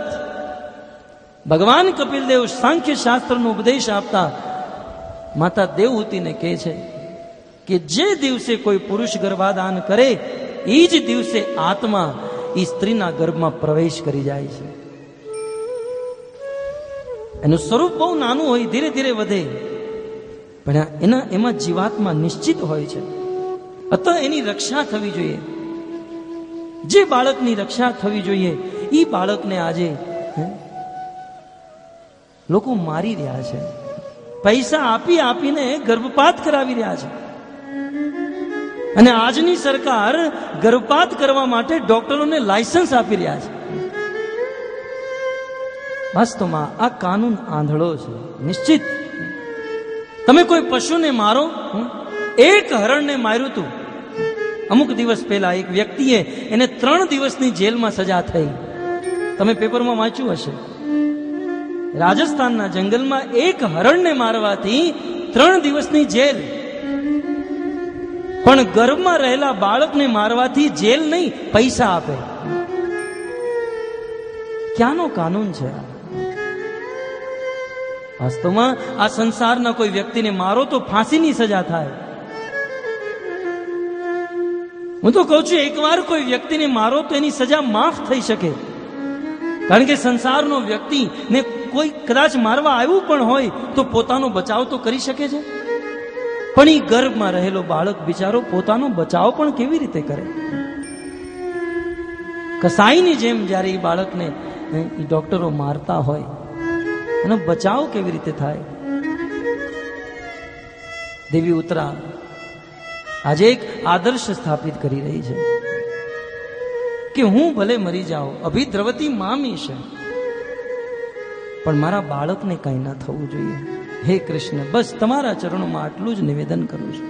ભગવાન કપિલદેવ સાંખ્ય શાસ્ત્રનો ઉપદેશ આપતા માતા દેવહૂતિને કહે છે કે જે દિવસે કોઈ પુરુષ ગર્ભાધાન કરે એ જ દિવસે આત્મા એ સ્ત્રીના ગર્ભમાં પ્રવેશ કરી જાય છે. એનું સ્વરૂપ બહુ નાનું હોય, ધીરે ધીરે વધે, પણ એમાં જીવાત્મા નિશ્ચિત હોય છે. અત એની રક્ષા થવી જોઈએ. જે બાળકની રક્ષા થવી જોઈએ એ બાળકને આજે લોકો મારી રહ્યા છે. પૈસા આપી આપીને ગર્ભપાત કરાવી રહ્યા છે. અને આજની સરકાર ગર્ભપાત કરવા માટે ડોક્ટરોને લાયસન્સ આપી રહ્યા છે. વાસ્તવમાં આ કાનૂન આંધળો છે. નિશ્ચિત તમે કોઈ પશુને મારો, એક હરણને માર્યું હતું. અમુક દિવસ પહેલા એક વ્યક્તિએ એને 3 દિવસની જેલમાં સજા થઈ. તમે પેપરમાં વાંચ્યું હશે. રાજસ્થાનના જંગલમાં એક હરણને મારવાથી 3 દિવસની જેલ. પણ ગર્ભમાં રહેલા બાળકને મારવાથી જેલ નહીં, પૈસા આપે. ક્યાંનો કાનૂન છે? વાસ્તવમાં આ સંસારના કોઈ વ્યક્તિને મારો તો ફાંસીની સજા થાય. હું તો કહું છું, એકવાર કોઈ વ્યક્તિને મારો તો એની સજા માફ થઈ શકે. કારણ કે સંસારનો વ્યક્તિને કોઈ કદાચ મારવા આવ્યું પણ હોય તો પોતાનો બચાવ તો કરી શકે છે. પણ એ ગર્ભમાં રહેલો બાળક બિચારો પોતાનો બચાવ પણ કેવી રીતે કરે? કસાઈની જેમ જ્યારે એ બાળકને એ ડોક્ટરો મારતા હોય, એનો બચાવ કેવી રીતે થાય? દેવી ઉત્તરા આજે એક આદર્શ સ્થાપિત કરી રહી છે કે હું ભલે મરી જાઉં, અભિદ્રવતી મામી છે, પણ મારા બાળકને કંઈ ના થવું જોઈએ. હે કૃષ્ણ, બસ તમારા ચરણોમાં આટલું જ નિવેદન કરું છું.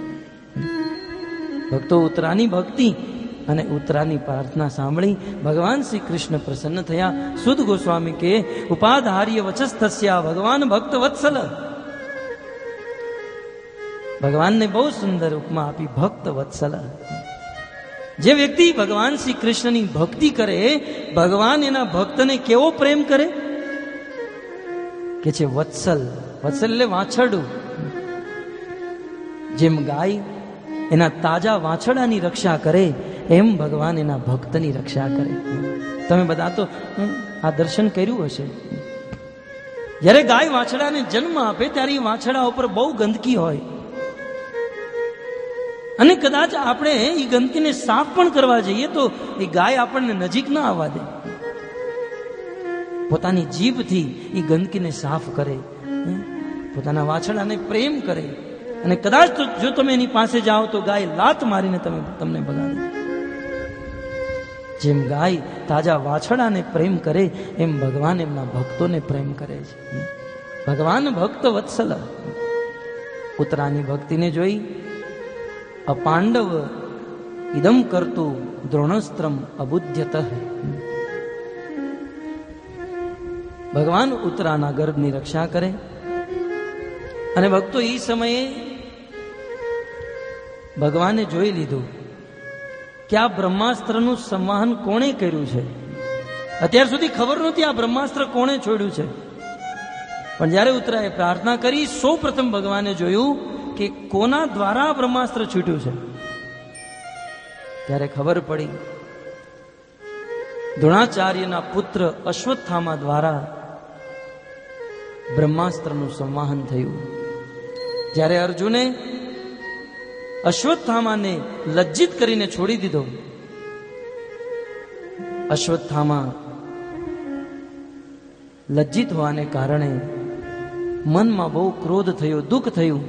ભક્તો, ઉત્તરાની ભક્તિ અને ઉત્તરાની પ્રાર્થના સાંભળી ભગવાન શ્રી કૃષ્ણ પ્રસન્ન થયા. સુદ ગોસ્વામી કે ઉપાધાર્ય વચસ્તસ્યા ભગવાન ભક્ત વત્સલ. ભગવાનને બહુ સુંદર ઉપમા આપી, ભક્ત વત્સલ. જે વ્યક્તિ ભગવાન શ્રી કૃષ્ણની ભક્તિ કરે, ભગવાન એના ભક્તને કેવો પ્રેમ કરે કે છે વત્સલ. વત્સલ એટલે વાછરડું. જેમ ગાય એના તાજા વાછરડાની રક્ષા કરે, એમ ભગવાન એના ભક્તની રક્ષા કરે. તમે બધા તો આ દર્શન કર્યું હશે. જ્યારે ગાય વાછરડાને જન્મ આપે ત્યારે એ વાછરડા ઉપર બહુ ગંદકી હોય, અને કદાચ આપણે એ ગંદકીને સાફ પણ કરવા જઈએ તો એ ગાય આપણને નજીક ના આવવા દે. પોતાની જીભથી એ ગંદકીને સાફ કરે, પોતાના વાછરડાને પ્રેમ કરે, અને કદાચ જો તમે એની પાસે જાઓ તો ગાય લાત મારીને તમને બગાડે. જેમ ગાય તાજા વાછરડાને પ્રેમ કરે, એમ ભગવાન એમના ભક્તોને પ્રેમ કરે છે. ભગવાન ભક્ત વત્સલ. ઉત્તરાની ભક્તિને જોઈ અપાંડવ ઇદમ કરતું દ્રોણસ્ત્રમ અબુધ્યત. ભગવાન ઉત્તરાના ગર્ભની રક્ષા કરે. અને ભક્તો એ સમયે ભગવાને જોઈ લીધું કે આ બ્રહ્માસ્ત્રનું સંવહન કોણે કર્યું છે. અત્યાર સુધી ખબર નહોતી આ બ્રહ્માસ્ત્ર કોણે છોડ્યું છે. પણ જ્યારે ઉત્તરાએ પ્રાર્થના કરી, સૌ પ્રથમ ભગવાને જોયું કે કોના દ્વારા બ્રહ્માસ્ત્ર છૂટ્યું છે. ત્યારે ખબર પડી દ્રોણાચાર્યના પુત્ર અશ્વત્થામા દ્વારા બ્રહ્માસ્ત્રનું સંવહન થયું. જ્યારે અર્જુને અશ્વત્થામાને લજ્જિત કરીને છોડી દીધો, અશ્વત્થામા લજ્જિત હોવાને કારણે મનમાં બહુ ક્રોધ થયો, દુઃખ થયું,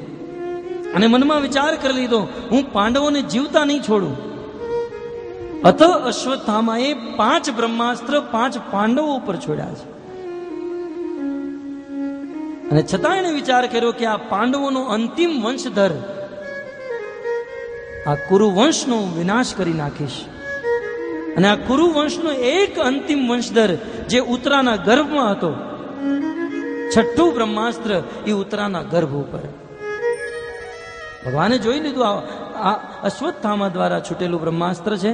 અને મનમાં વિચાર કરી લીધો હું પાંડવોને જીવતા નહીં છોડું. અથ અશ્વત્થામાએ 5 બ્રહ્માસ્ત્ર 5 પાંડવો ઉપર છોડ્યા છે. અને છતાં એણે વિચાર કર્યો કે આ પાંડવોનો અંતિમ વંશધર, આ કુરુવંશનો વિનાશ કરી નાખીશ. અને આ કુરુવંશનો એક અંતિમ વંશધર જે ઉત્તરાના ગર્ભમાં હતો, 6ઠું બ્રહ્માસ્ત્ર એ ઉત્તરાના ગર્ભ ઉપર. ભગવાને જોઈ લીધું આ અશ્વત્થામા દ્વારા છૂટેલું બ્રહ્માસ્ત્ર છે.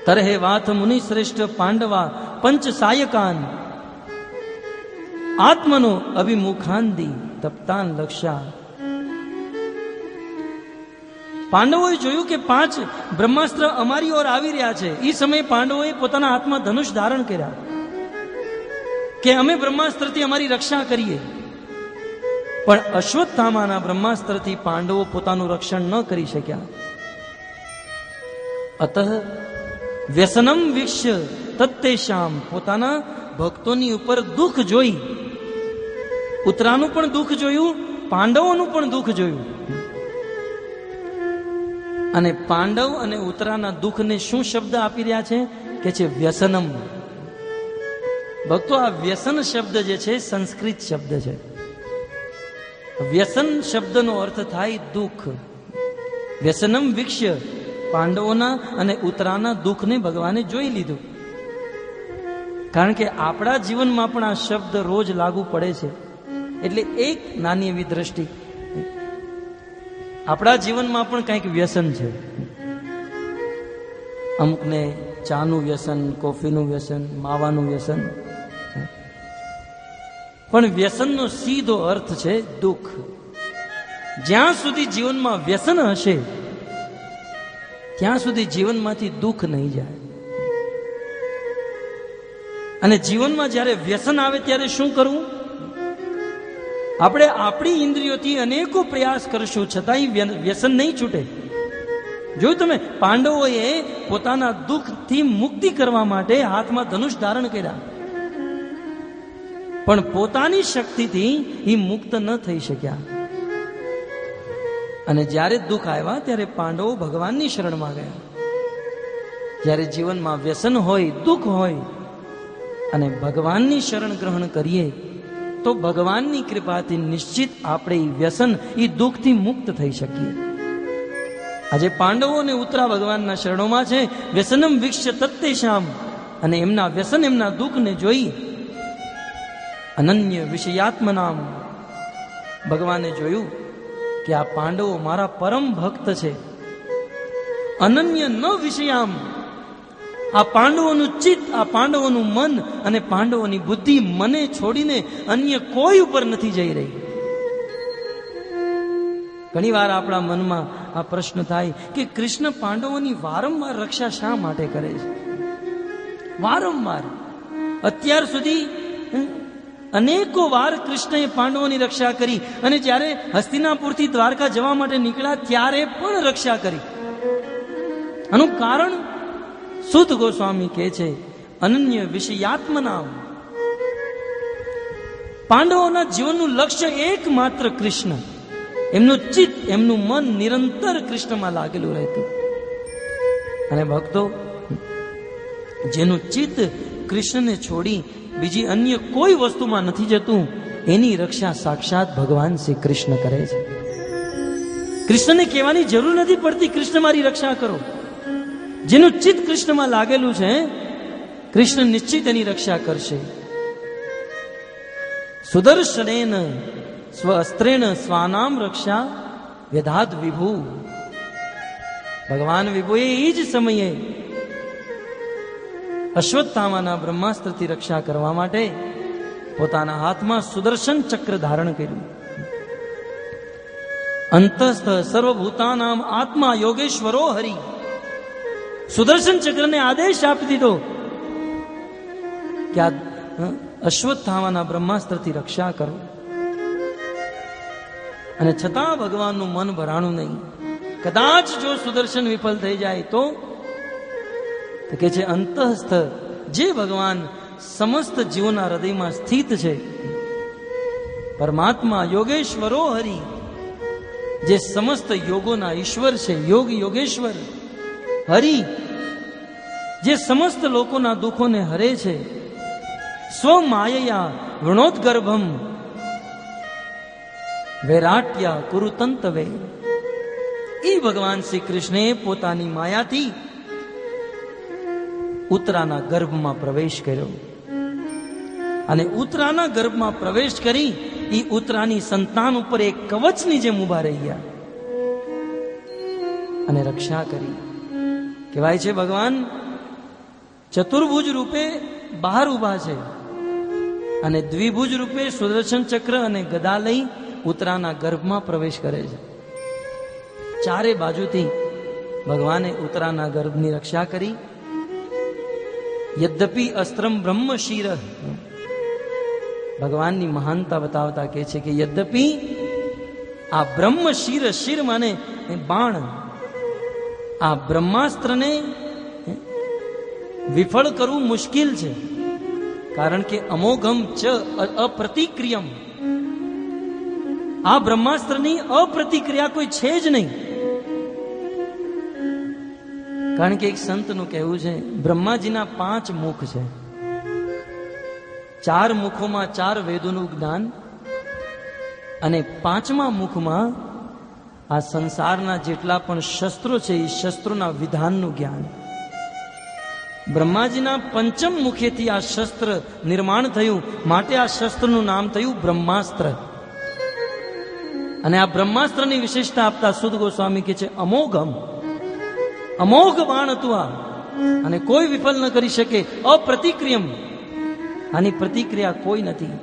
તરહે વાથ મુનિ શ્રેષ્ઠ પાંડવા પંચ સાયકાન આત્મનો અભિમુખાંદી તપ્તાન લક્ષા. પાંડવોએ જોયું કે 5 બ્રહ્માસ્ત્ર અમારી ઓર આવી રહ્યા છે. એ સમયે પાંડવોએ પોતાના હાથમાં ધનુષ ધારણ કર્યા કે અમે બ્રહ્માસ્ત્રથી અમારી રક્ષા કરીએ. પણ અશ્વત્થામાના બ્રહ્માસ્ત્રથી પાંડવો પોતાનું રક્ષણ ન કરી શક્યા. અતઃ વ્યસનમ વીક્ષ્ય તત્તેષામ, પોતાના ભક્તોની ઉપર દુઃખ જોઈ, ઉત્તરાનું પણ દુઃખ જોયું, પાંડવોનું પણ દુઃખ જોયું. અને પાંડવ અને ઉત્તરાના દુઃખને શું શબ્દ આપી રહ્યા છે કે છે વ્યસનમ. ભક્તો, આ વ્યસન શબ્દ જે છે સંસ્કૃત શબ્દ છે. વ્યસન શબ્દનો અર્થ થાય દુઃખ. વ્યસનમ વીક્ષ્ય, પાંડવોના અને ઉત્તરાના દુઃખને ભગવાને જોઈ લીધું. કારણ કે આપણા જીવનમાં પણ આ શબ્દ રોજ લાગુ પડે છે. એટલે એક નાની એવી દ્રષ્ટિ, આપણા જીવનમાં પણ કંઈક વ્યસન છે. અમુકને ચાનું વ્યસન, કોફીનું વ્યસન, માવાનું વ્યસન. પણ વ્યસનનો સીધો અર્થ છે દુઃખ. જ્યાં સુધી જીવનમાં વ્યસન હશે ત્યાં સુધી જીવનમાંથી દુઃખ નહીં જાય. અને જીવનમાં જ્યારે વ્યસન આવે ત્યારે શું કરવું? આપણે આપણી ઇન્દ્રિયોથી અનેકો પ્રયાસ કરશું, છતાંય વ્યસન નહીં છૂટે. જો તમે પાંડવોએ પોતાના દુઃખથી મુક્તિ કરવા માટે હાથમાં ધનુષ ધારણ કર્યા, પણ પોતાની શક્તિથી એ મુક્ત ન થઈ શક્યા. અને જ્યારે દુઃખ આવ્યા ત્યારે પાંડવો ભગવાનની શરણમાં ગયા. જ્યારે જીવનમાં વ્યસન હોય, દુઃખ હોય, અને ભગવાનની શરણ ગ્રહણ કરીએ તો ભગવાનની કૃપાથી નિશ્ચિત આપણે એ વ્યસન, એ દુઃખથી મુક્ત થઈ શકીએ. આજે પાંડવો અને ઉત્તરા ભગવાનના શરણોમાં છે. વ્યસનમ વિક્ષ્ય તત્તેષામ, અને એમના વ્યસન, એમના દુઃખને જોઈ અનન્ય વિષયાત્મનામ, ભગવાને જોયું કે આ પાંડવો મારા પરમ ભક્ત છે. અનન્ય ન વિષયામ, આ પાંડવોનું ચિત્ત, આ પાંડવોનું મન અને પાંડવોની બુદ્ધિ મને છોડીને અન્ય કોઈ ઉપર નથી જઈ રહી. ઘણી વાર આપણા મનમાં આ પ્રશ્ન થાય કે કૃષ્ણ પાંડવોની વારંવાર રક્ષા શા માટે કરે છે? વારંવાર અત્યાર સુધી અનેકો વાર કૃષ્ણએ પાંડવોની રક્ષા કરી, અને જ્યારે હસ્તિનાપુરથી દ્વારકા જવા માટે નીકળ્યા ત્યારે પણ રક્ષા કરી. આનું કારણ સુત ગોસ્વામી કહે છે અનન્ય વિષયાત્મનામ. પાંડવોના જીવનનું લક્ષ્ય એકમાત્ર કૃષ્ણ. એમનું ચિત્ત, એમનું મન નિરંતર કૃષ્ણમાં લાગેલું રહેતું. અને ભક્તો, જેનું ચિત્ત કૃષ્ણને છોડી બીજી અન્ય કોઈ વસ્તુમાં નથી જતું, એની રક્ષા સાક્ષાત ભગવાન શ્રી કૃષ્ણ કરે છે. કૃષ્ણને કહેવાની જરૂર નથી પડતી કૃષ્ણ મારી રક્ષા કરો. જેનું ચિત્ત કૃષ્ણમાં લાગેલું છે, કૃષ્ણ નિશ્ચિત એની રક્ષા કરશે. સુદર્શનેન સ્વ અસ્ત્રેણ સ્વાનામ રક્ષા વ્યધાત વિભુ. ભગવાન વિભુએ એ જ સમયે અશ્વત્થામાના બ્રહ્માસ્ત્રથી રક્ષા કરવા માટે પોતાના હાથમાં સુદર્શન ચક્ર ધારણ કર્યું. અંતસ્થ સર્વભૂતાનામ આત્મા યોગેશ્વરો હરિ. સુદર્શન ચક્રને આદેશ આપી દીધો કે આ અશ્વત્થામાના બ્રહ્માસ્ત્રથી રક્ષા કરો. અને છતાં ભગવાનનું મન ભરાણું નહીં. કદાચ જો સુદર્શન વિફલ થઈ જાય તો કે છે અંતઃસ્થ, જે ભગવાન સમસ્ત જીવોના હૃદયમાં સ્થિત છે, પરમાત્મા યોગેશ્વરો હરિ, જે સમસ્ત યોગોના ઈશ્વર છે, યોગ યોગેશ્વર હરિ, જે સમસ્ત લોકોના દુઃખોને હરે છે, સ્વમાયયા વૃણોદગર્ભમ વૈરાટ્યા કુરુતંતવે. એ ભગવાન શ્રી કૃષ્ણે પોતાની માયાથી ઉત્તરાના ગર્ભમાં પ્રવેશ કર્યો, અને ઉત્તરાના ગર્ભમાં પ્રવેશ કરી એ ઉત્તરાની સંતાન ઉપર એક કવચની જેમ ઉભા રહી ગયા અને રક્ષા કરી. કહેવાય છે ભગવાન ચતુર્ભુજ રૂપે બહાર ઉભા છે, અને દ્વિભુજ રૂપે સુદર્શન ચક્ર અને ગદા લઈ ઉત્તરાના ગર્ભમાં પ્રવેશ કરે છે. ચારે બાજુથી ભગવાને ઉત્તરાના ગર્ભની રક્ષા કરી. યદ્યપિ અસ્ત્રમ બ્રહ્મ શિર, ભગવાનની મહાનતા બતાવતા કહે છે કે યદ્યપિ આ બ્રહ્મ શિર, શિર માને બાણ, આ બ્રહ્માસ્ત્રને વિફળ કરવું મુશ્કેલ છે, કારણ કે અમોઘમ ચ અપ્રતિક્રિયમ. આ બ્રહ્માસ્ત્રની અપ્રતિક્રિયા કોઈ છે જ નહીં. કારણ કે એક સંતનું કહેવું છે, બ્રહ્માજીના 5 મુખ છે, 4 મુખોમાં 4 વેદોનું જ્ઞાન, અને 5મા મુખમાં આ સંસારના જેટલા પણ શસ્ત્રો છે એ શસ્ત્રોના વિધાનનું જ્ઞાન. બ્રહ્માજીના 5મ મુખેથી આ શસ્ત્ર નિર્માણ થયું, માટે આ શસ્ત્રનું નામ થયું બ્રહ્માસ્ત્ર. અને આ બ્રહ્માસ્ત્રની વિશેષતા આપતા સુદ ગોસ્વામી કહે છે અમોઘમ, અમોઘ બાણ હતું આ, અને કોઈ વિફલ ન કરી શકે. અપ્રતિક્રિયમ, આની પ્રતિક્રિયા કોઈ નથી.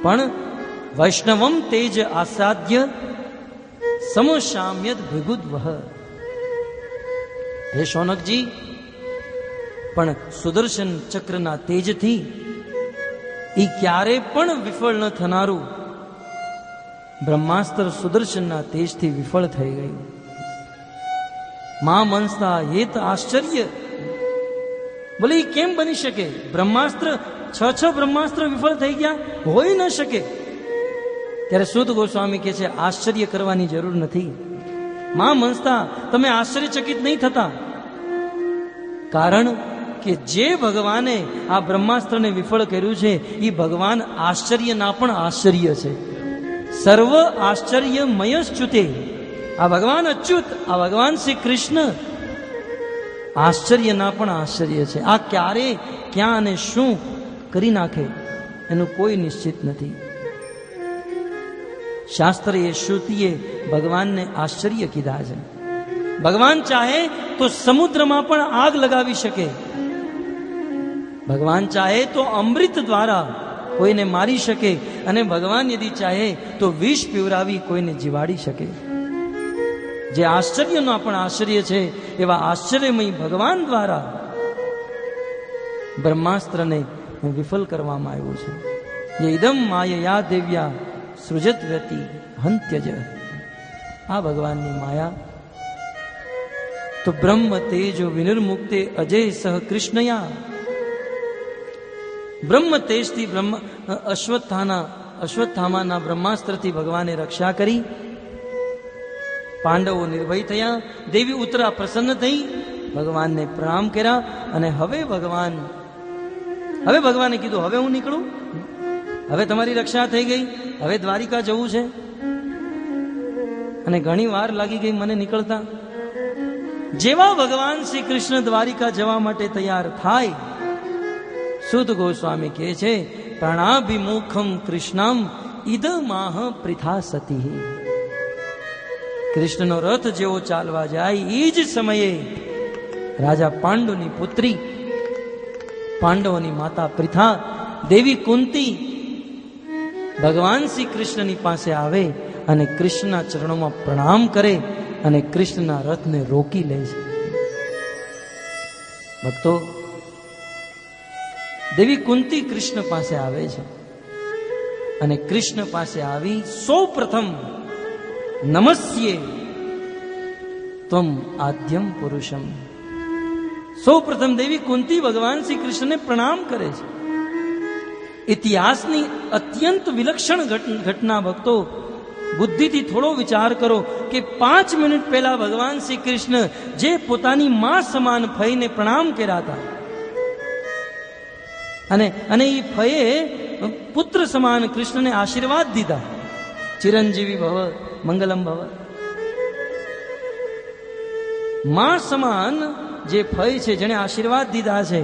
પણ વૈષ્ણવમ તેજ આસાદ્ય સમશામ્યદ ભૃગુદ્વહ. હે શૌનકજી, પણ સુદર્શન ચક્રના તેજથી એ ક્યારે પણ વિફળ ન થનારું બ્રહ્માસ્ત્ર સુદર્શનના તેજથી વિફળ થઈ ગયું. મા મનસા હેત આશ્ચર્ય. બોલે એ કેમ બની શકે? બ્રહ્માસ્ત્ર 6 બ્રહ્માસ્ત્ર વિફળ થઈ ગયા, હોઈ ન શકે. ત્યારે સુત ગોસ્વામી કહે છે આશ્ચર્ય કરવાની જરૂર નથી. મા મનસા, તમે આશ્ચર્યચકિત નહીં થતા, કારણ કે જે ભગવાને આ બ્રહ્માસ્ત્રને વિફળ કર્યું છે એ ભગવાન આશ્ચર્યના પણ આશ્ચર્ય છે. સર્વ આશ્ચર્યમયશ્ચુતે આ ભગવાન અચ્યુત, આ ભગવાન શ્રી કૃષ્ણ આશ્ચર્યના પણ આશ્ચર્ય છે. આ ક્યારે, ક્યાં અને શું કરી નાખે એનું કોઈ નિશ્ચિત નથી. શાસ્ત્રએ, શ્રુતિએ ભગવાનને આશ્ચર્ય કીધા છે. ભગવાન ચાહે તો સમુદ્રમાં પણ આગ લગાવી શકે. ભગવાન ચાહે તો અમૃત દ્વારા કોઈને મારી શકે, અને ભગવાન યદી ચાહે તો વિષ પીવરાવી કોઈને જીવાડી શકે. જે આશ્ચર્યનો પણ આશ્ચર્ય છે એવા આશ્ચર્યમય ભગવાન દ્વારા બ્રહ્માસ્ત્રને વિફલ કરવામાં આવ્યું છે. જે ઇદમ માયયા દેવ્યા સૃજત વ્યતિ હંત્યજ. આ ભગવાનની માયા તો બ્રહ્મ તેજો વિનિર્મુક્તે અજય સહ કૃષ્ણયા. બ્રહ્મ તેજથી અશ્વત્થામાના બ્રહ્માસ્ત્રથી ભગવાને રક્ષા કરી. પાંડવો નિર્ભય થયા. દેવી ઉત્તરા પ્રસન્ન થઈ, ભગવાનને પ્રણામ કર્યા. અને હવે ભગવાને કીધું, હવે હું નીકળું, હવે તમારી રક્ષા થઈ ગઈ, હવે દ્વારિકા જવું છે. અને ઘણી વાર લાગી ગઈ મને નીકળતા. જેવા ભગવાન શ્રી કૃષ્ણ દ્વારિકા જવા માટે તૈયાર થાય, સુત ગોસ્વામી કહે છે, પ્રણાભિમુખમ કૃષ્ણમ ઇદમાહ પૃથા સતી. કૃષ્ણનો રથ જેવો ચાલવા જાય એ જ સમયે રાજા પાંડુની પુત્રી, પાંડવોની માતા પૃથા, દેવી કુંતી ભગવાન શ્રી કૃષ્ણની પાસે આવે અને કૃષ્ણના ચરણોમાં પ્રણામ કરે અને કૃષ્ણના રથને રોકી લે છે. ભક્તો, દેવી કુંતી કૃષ્ણ પાસે આવે છે અને કૃષ્ણ પાસે આવી સૌ પ્રથમ નમસ્યે ત્વમ આદ્યમ પુરુષમ. સૌ પ્રથમ દેવી કુંતી ભગવાન શ્રી કૃષ્ણને પ્રણામ કરે છે. ઇતિહાસની અત્યંત વિલક્ષણ ઘટના. ભક્તો, બુદ્ધિથી થોડો વિચાર કરો કે 5 મિનિટ પહેલા ભગવાન શ્રી કૃષ્ણ જે પોતાની માં સમાન ફઈને પ્રણામ કર્યા હતા, અને એ ફઈએ પુત્ર સમાન કૃષ્ણને આશીર્વાદ દીધા, ચિરંજીવી ભવ, મંગલમ ભવ. માં સમાન જે ફઈ છે, જેને આશીર્વાદ દીધા છે,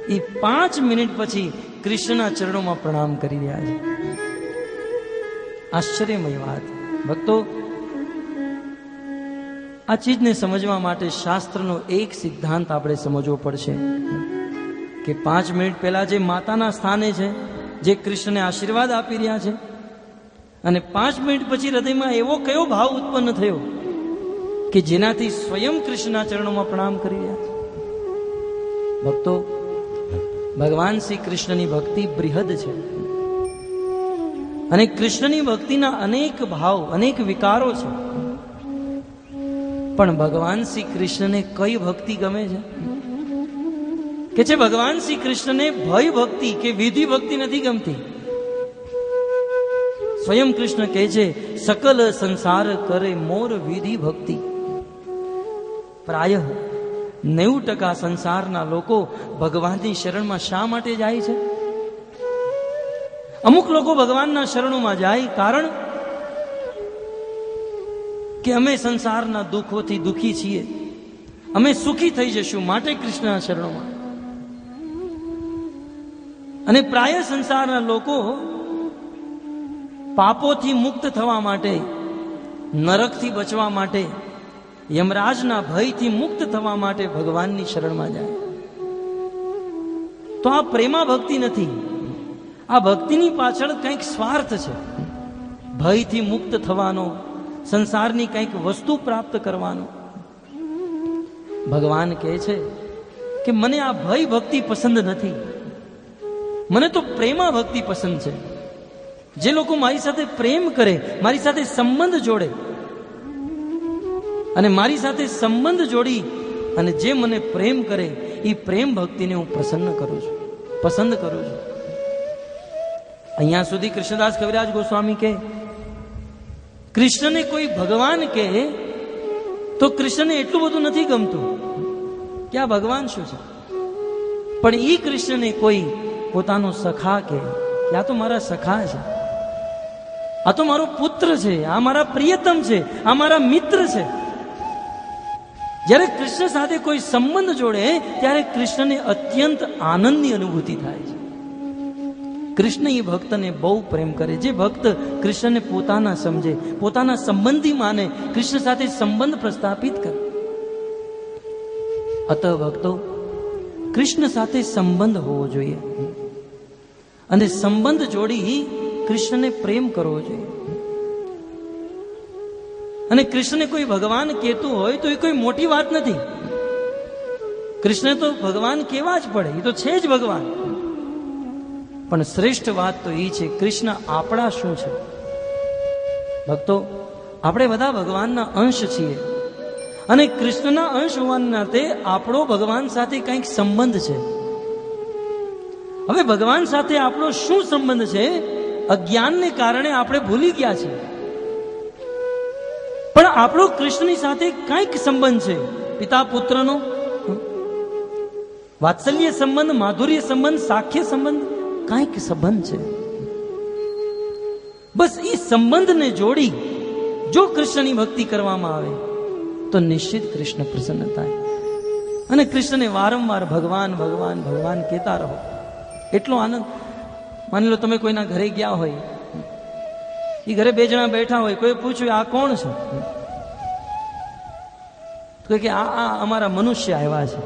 એ 5 મિનિટ પછી કૃષ્ણના ચરણોમાં પ્રણામ કરી રહ્યા છે. આશ્ચર્યમય વાત. ભક્તો, આ ચીજને સમજવા માટે શાસ્ત્રનો એક સિદ્ધાંત આપણે સમજવો પડશે કે 5 મિનિટ પહેલા જે માતાના સ્થાને છે, જે કૃષ્ણને આશીર્વાદ આપી રહ્યા છે, અને 5 મિનિટ પછી હૃદયમાં એવો કયો ભાવ ઉત્પન્ન થયો કે જેનાથી સ્વયં કૃષ્ણના ચરણોમાં પ્રણામ કરી રહ્યા છે. ભક્તો, ભગવાન શ્રી કૃષ્ણની ભક્તિ બૃહદ છે અને કૃષ્ણની ભક્તિના અનેક ભાવ, અનેક વિકારો છે. પણ ભગવાન શ્રી કૃષ્ણને કઈ ભક્તિ ગમે છે? કે છે ભગવાન શ્રી કૃષ્ણને ભય ભક્તિ કે વિધિ ભક્તિ નથી ગમતી. સ્વયં કૃષ્ણ કહે છે, સકલ સંસાર કરે મોર વિધિ ભક્તિ. પ્રાય 90% સંસારના લોકો ભગવાનની શરણમાં શા માટે જાય છે? અમુક લોકો ભગવાનના શરણોમાં જાય કારણ કે અમે સંસારના દુઃખોથી દુઃખી છીએ, અમે સુખી થઈ જશું, માટે કૃષ્ણના શરણોમાં. અને પ્રાય સંસારના લોકો પાપોથી મુક્ત થવા માટે, નરકથી બચવા માટે, યમરાજના ભયથી મુક્ત થવા માટે ભગવાનની શરણમાં જાય. તો આ પ્રેમા ભક્તિ નથી. આ ભક્તિની પાછળ કંઈક સ્વાર્થ છે. ભયથી મુક્ત થવાનો, સંસારની કંઈક વસ્તુ પ્રાપ્ત કરવાનો. ભગવાન કહે છે કે મને આ ભય ભક્તિ પસંદ નથી, મને તો પ્રેમા ભક્તિ પસંદ છે. જે લોકો મારી સાથે પ્રેમ કરે, મારી સાથે સંબંધ જોડે, અને મારી સાથે સંબંધ જોડી અને જે મને પ્રેમ કરે, એ પ્રેમ ભક્તિને હું પસંદ કરું છું. અહીંયા સુધી કૃષ્ણદાસ કવિરાજ ગોસ્વામી કહે, કૃષ્ણને કોઈ ભગવાન કહે તો કૃષ્ણને એટલું બધું નથી ગમતું કે આ ભગવાન શું છે. પણ એ કૃષ્ણને કોઈ પોતાનો સખા કહે કે આ તો મારા સખા છે, આ તો મારો પુત્ર છે, આ મારા પ્રિયતમ છે, આ મારા મિત્ર છે. જ્યારે કૃષ્ણ સાથે કોઈ સંબંધ જોડે ત્યારે કૃષ્ણને અત્યંત આનંદની અનુભૂતિ થાય છે. કૃષ્ણ એ ભક્તને બહુ પ્રેમ કરે. જે ભક્ત કૃષ્ણને પોતાના સમજે, પોતાના સંબંધી માને, કૃષ્ણ સાથે સંબંધ પ્રસ્થાપિત કરે. અતઃ ભક્તો, કૃષ્ણ સાથે સંબંધ હોવો જોઈએ અને સંબંધ જોડી કૃષ્ણને પ્રેમ કરવો જોઈએ. અને કૃષ્ણને કોઈ ભગવાન કહેતું હોય તો એ કોઈ મોટી વાત નથી. કૃષ્ણ તો ભગવાન કેવા જ પડે, એ તો છે જ ભગવાન. પણ શ્રેષ્ઠ વાત તો એ છે કૃષ્ણ આપણા શું છે. ભક્તો, આપણે બધા ભગવાનના અંશ છીએ અને કૃષ્ણના અંશ હોવાના નાતે આપણો ભગવાન સાથે કંઈક સંબંધ છે. હવે ભગવાન સાથે આપણો શું સંબંધ છે, અજ્ઞાનને કારણે આપણે ભૂલી ગયા છીએ. પણ આપણો કૃષ્ણની સાથે કંઈક સંબંધ છે. પિતા પુત્રનો વાત્સલ્ય સંબંધ, માધુર્ય સંબંધ, સાખ્ય સંબંધ, કંઈક સંબંધ છે. બસ એ સંબંધને જોડી જો કૃષ્ણની ભક્તિ કરવામાં આવે તો નિશ્ચિત કૃષ્ણ પ્રસન્ન થાય. અને કૃષ્ણને વારંવાર ભગવાન ભગવાન ભગવાન કહેતા રહો. એટલો આનંદ. માની લો તમે કોઈના ઘરે ગયા હોય, એ ઘરે બે જણા બેઠા હોય, કોઈ પૂછ્યું આ કોણ છે, તો કે આ અમારા મનુષ્ય આવ્યા છે.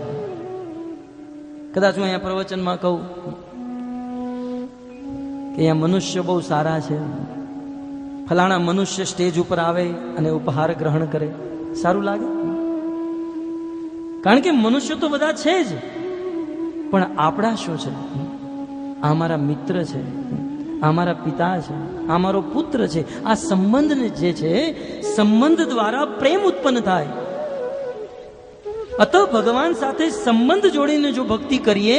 કદાચ હું અહીંયા પ્રવચનમાં કહું કે અહીંયા મનુષ્ય બહુ સારા છે, ફલાણા મનુષ્ય સ્ટેજ ઉપર આવે અને ઉપહાર ગ્રહણ કરે, સારું લાગે? કારણ કે મનુષ્ય તો બધા છે જ, પણ આપણા શું છે? આ મારા મિત્ર છે, આ મારા પિતા છે, આ મારો પુત્ર છે. આ સંબંધને જે છે, સંબંધ દ્વારા પ્રેમ ઉત્પન્ન થાય. અત ભગવાન સાથે સંબંધ જોડીને જો ભક્તિ કરીએ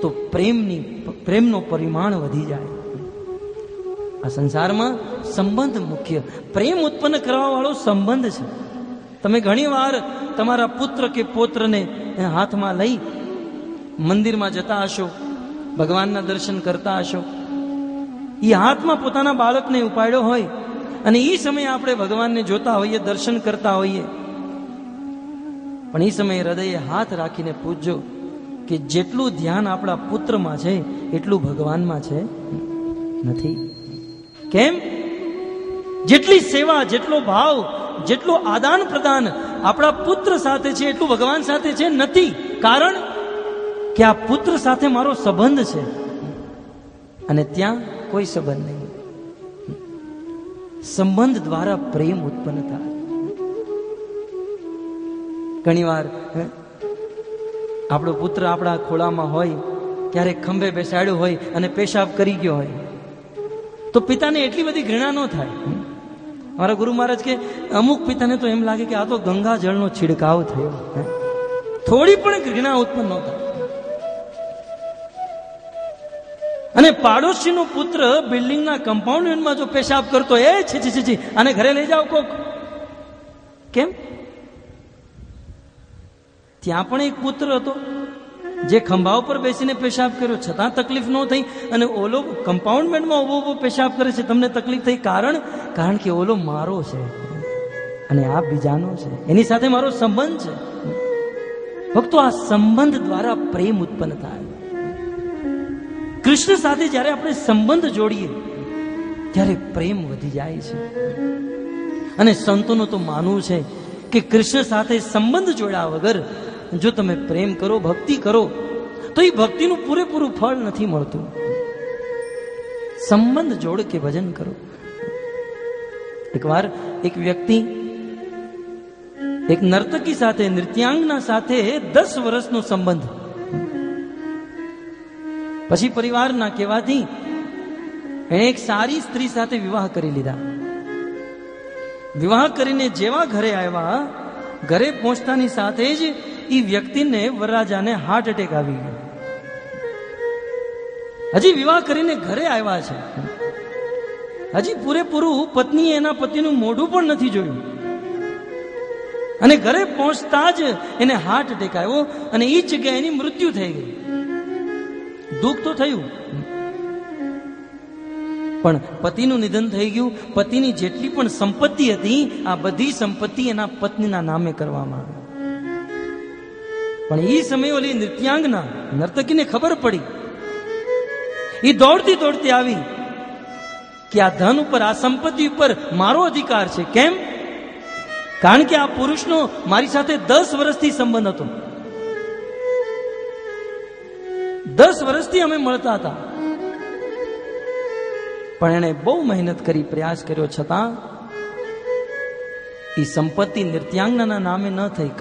તો પ્રેમનો પરિમાણ વધી જાય. આ સંસારમાં સંબંધ મુખ્ય, પ્રેમ ઉત્પન્ન કરવા વાળો સંબંધ છે. તમે ઘણી વાર તમારા પુત્ર કે પૌત્રને હાથમાં લઈ મંદિરમાં જતા હશો, ભગવાનના દર્શન કરતા હશો. એ હાથમાં પોતાના બાળકને ઉપાડ્યો હોય અને એ સમયે આપણે ભગવાનને જોતા હોઈએ, દર્શન કરતા હોઈએ, પણ એ સમયે હૃદયે હાથ રાખીને પૂછજો કે જેટલું ધ્યાન આપણા પુત્રમાં છે એટલું ભગવાનમાં છે નથી. કેમ? જેટલી સેવા, જેટલો ભાવ, જેટલો આદાન પ્રદાન આપણા પુત્ર સાથે છે એટલું ભગવાન સાથે છે નથી. કારણ કે આ પુત્ર સાથે મારો સંબંધ છે અને ત્યાં કોઈ સંબંધ નહીં. સંબંધ દ્વારા પ્રેમ ઉત્પન્ન થાય. ઘણી વાર આપણો પુત્ર આપણા ખોળામાં હોય, ક્યારેક ખંભે બેસાડ્યો હોય અને પેશાબ કરી ગયો હોય તો પિતાને એટલી બધી ઘૃણા ન થાય. મારા ગુરુ મહારાજ કે અમુક પિતાને તો એમ લાગે કે આ તો ગંગા જળનો છિડકાવ થયો, થોડી પણ ઘૃણા ઉત્પન્ન ન થાય. અને પાડોશીનો પુત્ર બિલ્ડિંગના કમ્પાઉન્ડમાં જો પેશાબ કરતો, એ છી આને ઘરે લઈ જાઓ કોક. કેમ? ત્યાં પણ એક પુત્ર હતો જે ખંભા ઉપર બેસીને પેશાબ કર્યો, છતાં તકલીફ ન થઈ, અને ઓલો કમ્પાઉન્ડમેન્ટમાં ઉભો પેશાબ કરે છે, તમને તકલીફ થઈ. કારણ કે ઓલો મારો છે અને આ બીજાનો છે, એની સાથે મારો સંબંધ છે. ફક્ત આ સંબંધ દ્વારા પ્રેમ ઉત્પન્ન થાય. કૃષ્ણ સાથે જ્યારે આપણે સંબંધ જોડીએ ત્યારે પ્રેમ વધી જાય છે. અને સંતોનું તો માનવું છે કે કૃષ્ણ સાથે સંબંધ જોડ્યા વગર જો તમે પ્રેમ કરો, ભક્તિ કરો, તો એ ભક્તિનું પૂરેપૂરું ફળ નથી મળતું. સંબંધ જોડ કે ભજન કરો. એકવાર એક વ્યક્તિ એક નર્તકી સાથે, નૃત્યાંગના સાથે 10 વર્ષનો સંબંધ, પછી પરિવારના કહેવાથી એણે એક સારી સ્ત્રી સાથે વિવાહ કરી લીધા. વિવાહ કરીને જેવા ઘરે આવ્યા, ઘરે પહોંચતાની સાથે જ એ વ્યક્તિને, વરરાજાને હાર્ટ એટેક આવી ગયો. હજી વિવાહ કરીને ઘરે આવ્યા છે, હજી પૂરેપૂરું પત્નીએ એના પતિનું મોઢું પણ નથી જોયું, અને ઘરે પહોંચતા જ એને હાર્ટ એટેક આવ્યો અને એ જગ્યાએ એની મૃત્યુ થઈ ગઈ. દુઃખ તો થયું, પણ પતિનું નિધન થઈ ગયું. પતિની જેટલી પણ સંપત્તિ હતી આ બધી સંપત્તિ એના પત્નીના નામે કરવામાં આવી. પણ એ સમયે ઓલી નૃત્યાંગના નર્તકીને ખબર પડી. એ દોડતી દોડતી આવી કે આ ધન ઉપર, આ સંપત્તિ ઉપર મારો અધિકાર છે. કેમ? કારણ કે આ પુરુષનો મારી સાથે 10 વર્ષથી સંબંધ હતો. 10 વર્ષથી અમે મળતા હતા. પણ એણે બહુ મહેનત કરી, પ્રયાસ કર્યો, છતાં એ સંપત્તિ નૃત્યાંગનાના નામે ન થઈ.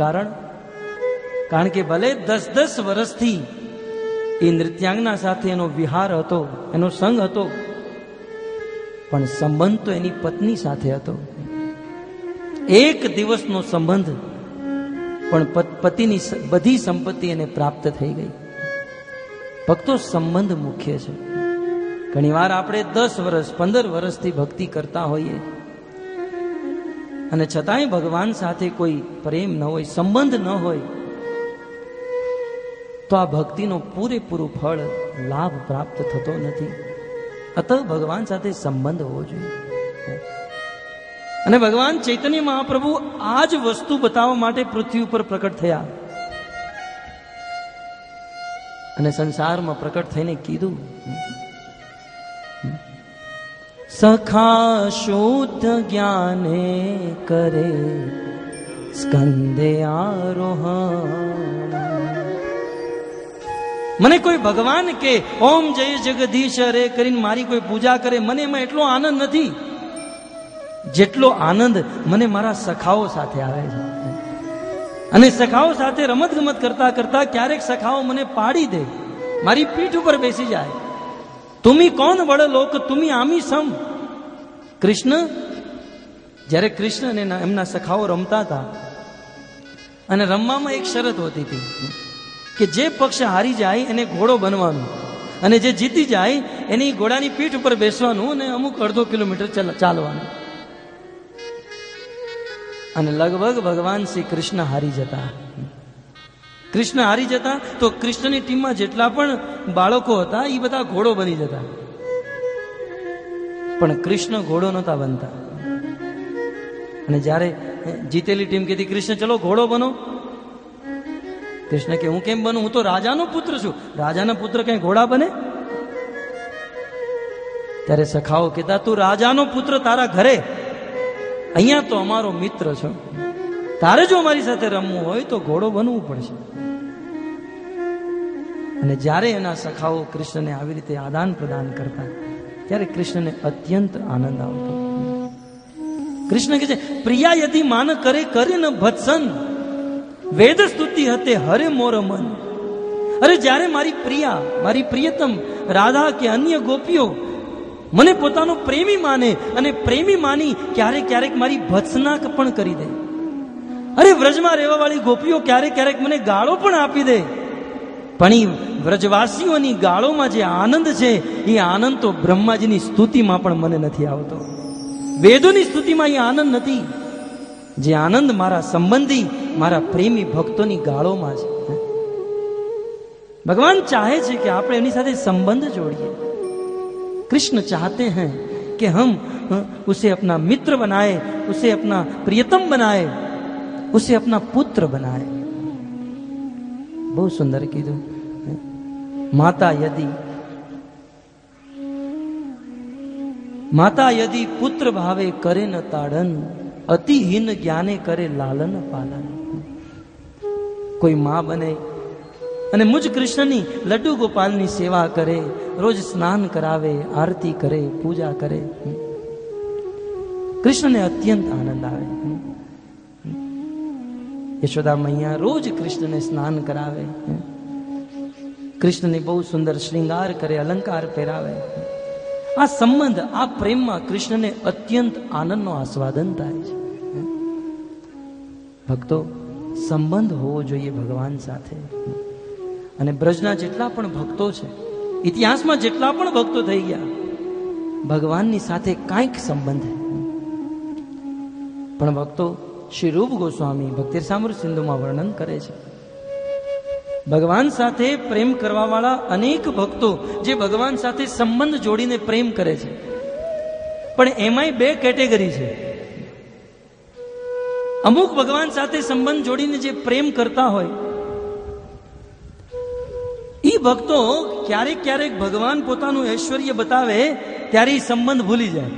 કારણ કે ભલે 10 વર્ષથી એ નૃત્યાંગના સાથે એનો વિહાર હતો, એનો સંગ હતો, પણ સંબંધ તો એની પત્ની સાથે હતો. એક દિવસનો સંબંધ, પણ પતિની બધી સંપત્તિ એને પ્રાપ્ત થઈ ગઈ. ભક્તો, સંબંધ મુખ્ય છે. ઘણીવાર આપણે 10 વર્ષ 15 વર્ષથી ભક્તિ કરતા હોઈએ અને છતાંય ભગવાન સાથે કોઈ પ્રેમ ન હોય, સંબંધ ન હોય, તો આ ભક્તિનો પૂરેપૂરું ફળ, લાભ પ્રાપ્ત થતો નથી. અતઃ ભગવાન સાથે સંબંધ હોવો જોઈએ. અને ભગવાન ચૈતન્ય મહાપ્રભુ આ જ વસ્તુ બતાવવા માટે પૃથ્વી ઉપર પ્રકટ થયા અને સંસારમાં પ્રકટ થઈને કીધું, સખા શુદ્ધ જ્ઞાને કરે સ્કંદે આરોહણ. મને કોઈ ભગવાન કે ઓમ જય જગદીશ રે કરીને મારી કોઈ પૂજા કરે, મને એમાં એટલો આનંદ નથી જેટલો આનંદ મને મારા સખાઓ સાથે આવે છે. અને સખાઓ સાથે રમત ગમત કરતા કરતા ક્યારેક સખાઓ મને પાડી દે, મારી પીઠ ઉપર બેસી જાય. તુમી કોણ બળ લોક તુમી આમી સમ. કૃષ્ણ, જ્યારે કૃષ્ણ અને એમના સખાઓ રમતા હતા અને રમવામાં એક શરત હોતી હતી કે જે પક્ષ હારી જાય એને ઘોડો બનવાનું અને જે જીતી જાય એની ઘોડાની પીઠ ઉપર બેસવાનું અને અમુક અડધો કિલોમીટર ચાલવાનું. અને લગભગ ભગવાન શ્રી કૃષ્ણ હારી જતા. કૃષ્ણ હારી જતા તો કૃષ્ણની ટીમમાં જેટલા પણ બાળકો હતા એ બધા ઘોડો બની જતા, પણ કૃષ્ણ ઘોડો નહોતા બનતા. અને જ્યારે જીતેલી ટીમ કહેતી, કૃષ્ણ ચલો ઘોડો બનો. કૃષ્ણ કે હું કેમ બનું, હું તો રાજાનો પુત્ર છું. રાજાના પુત્ર કઈ ઘોડા બને? ત્યારે સખાઓ કહેતા, તું રાજાનો પુત્ર તારા ઘરે, અહીંયા તો અમારો મિત્ર છો. તારે જો અમારી સાથે રમવું હોય તો ઘોડો બનવું પડશે. અને જ્યારે એના સખાઓ કૃષ્ણને આવી રીતે આદાન પ્રદાન કરતા ત્યારે કૃષ્ણને અત્યંત આનંદ આવતો. કૃષ્ણ કહે છે, પ્રિયા યદિ માન કરે કરે ન ભત્સન, વેદ સ્તુતિ હતે હરે મોર મન. અરે જ્યારે મારી પ્રિયા, મારી પ્રિયતમ રાધા કે અન્ય ગોપીઓ મને પોતાનો પ્રેમી માને અને પ્રેમી માની ક્યારેક ક્યારેક મારી ભત્સના પણ કરી દે. અરે વ્રજમાં રહેવા વાળી ગોપીઓ ક્યારેક ક્યારેક મને ગાળો પણ આપી દે, પણ એ વ્રજવાસીઓની ગાળોમાં જે આનંદ છે એ આનંદ તો બ્રહ્માજીની સ્તુતિમાં પણ મને નથી આવતો. વેદોની સ્તુતિમાં એ આનંદ નથી જે આનંદ મારા સંબંધી, મારા પ્રેમી ભક્તોની ગાળોમાં છે. ભગવાન ચાહે છે કે આપણે એની સાથે સંબંધ જોડીએ. कृष्ण चाहते हैं कि हम उसे अपना मित्र बनाए, उसे अपना प्रियतम बनाए, उसे अपना पुत्र बनाए. बहुत सुंदर कीधुं. माता यदि पुत्र भावे करे न ताड़न, अतिहीन ज्ञाने करे लालन पालन. कोई मां बने અને મુજ કૃષ્ણની લડ્ડુ ગોપાલની સેવા કરે, રોજ સ્નાન કરાવે, આરતી કરે, પૂજા કરે, કૃષ્ણને અત્યંત આનંદ આવે. યશોદા મૈયા રોજ કૃષ્ણને સ્નાન કરાવે, કૃષ્ણને બહુ સુંદર શ્રૃંગાર કરે, અલંકાર પહેરાવે. આ સંબંધ, આ પ્રેમમાં કૃષ્ણને અત્યંત આનંદનો આસ્વાદન થાય છે. ભક્તો, સંબંધ હોવો જોઈએ ભગવાન સાથે. અને બ્રજના જેટલા પણ ભક્તો છે, ઇતિહાસમાં જેટલા પણ ભક્તો થઈ ગયા, ભગવાનની સાથે કાંઈક સંબંધ. પણ ભક્તો, શ્રી રૂપ ગોસ્વામી ભક્તિ રસામૃત સિંધુમાં વર્ણન કરે છે, ભગવાન સાથે પ્રેમ કરવા વાળા અનેક ભક્તો જે ભગવાન સાથે સંબંધ જોડીને પ્રેમ કરે છે, પણ એમાંય બે કેટેગરી છે. અમુક ભગવાન સાથે સંબંધ જોડીને જે પ્રેમ કરતા હોય એ ભક્તો ક્યારેક ક્યારેક ભગવાન પોતાનું ઐશ્વર્ય બતાવે ત્યારે એ સંબંધ ભૂલી જાય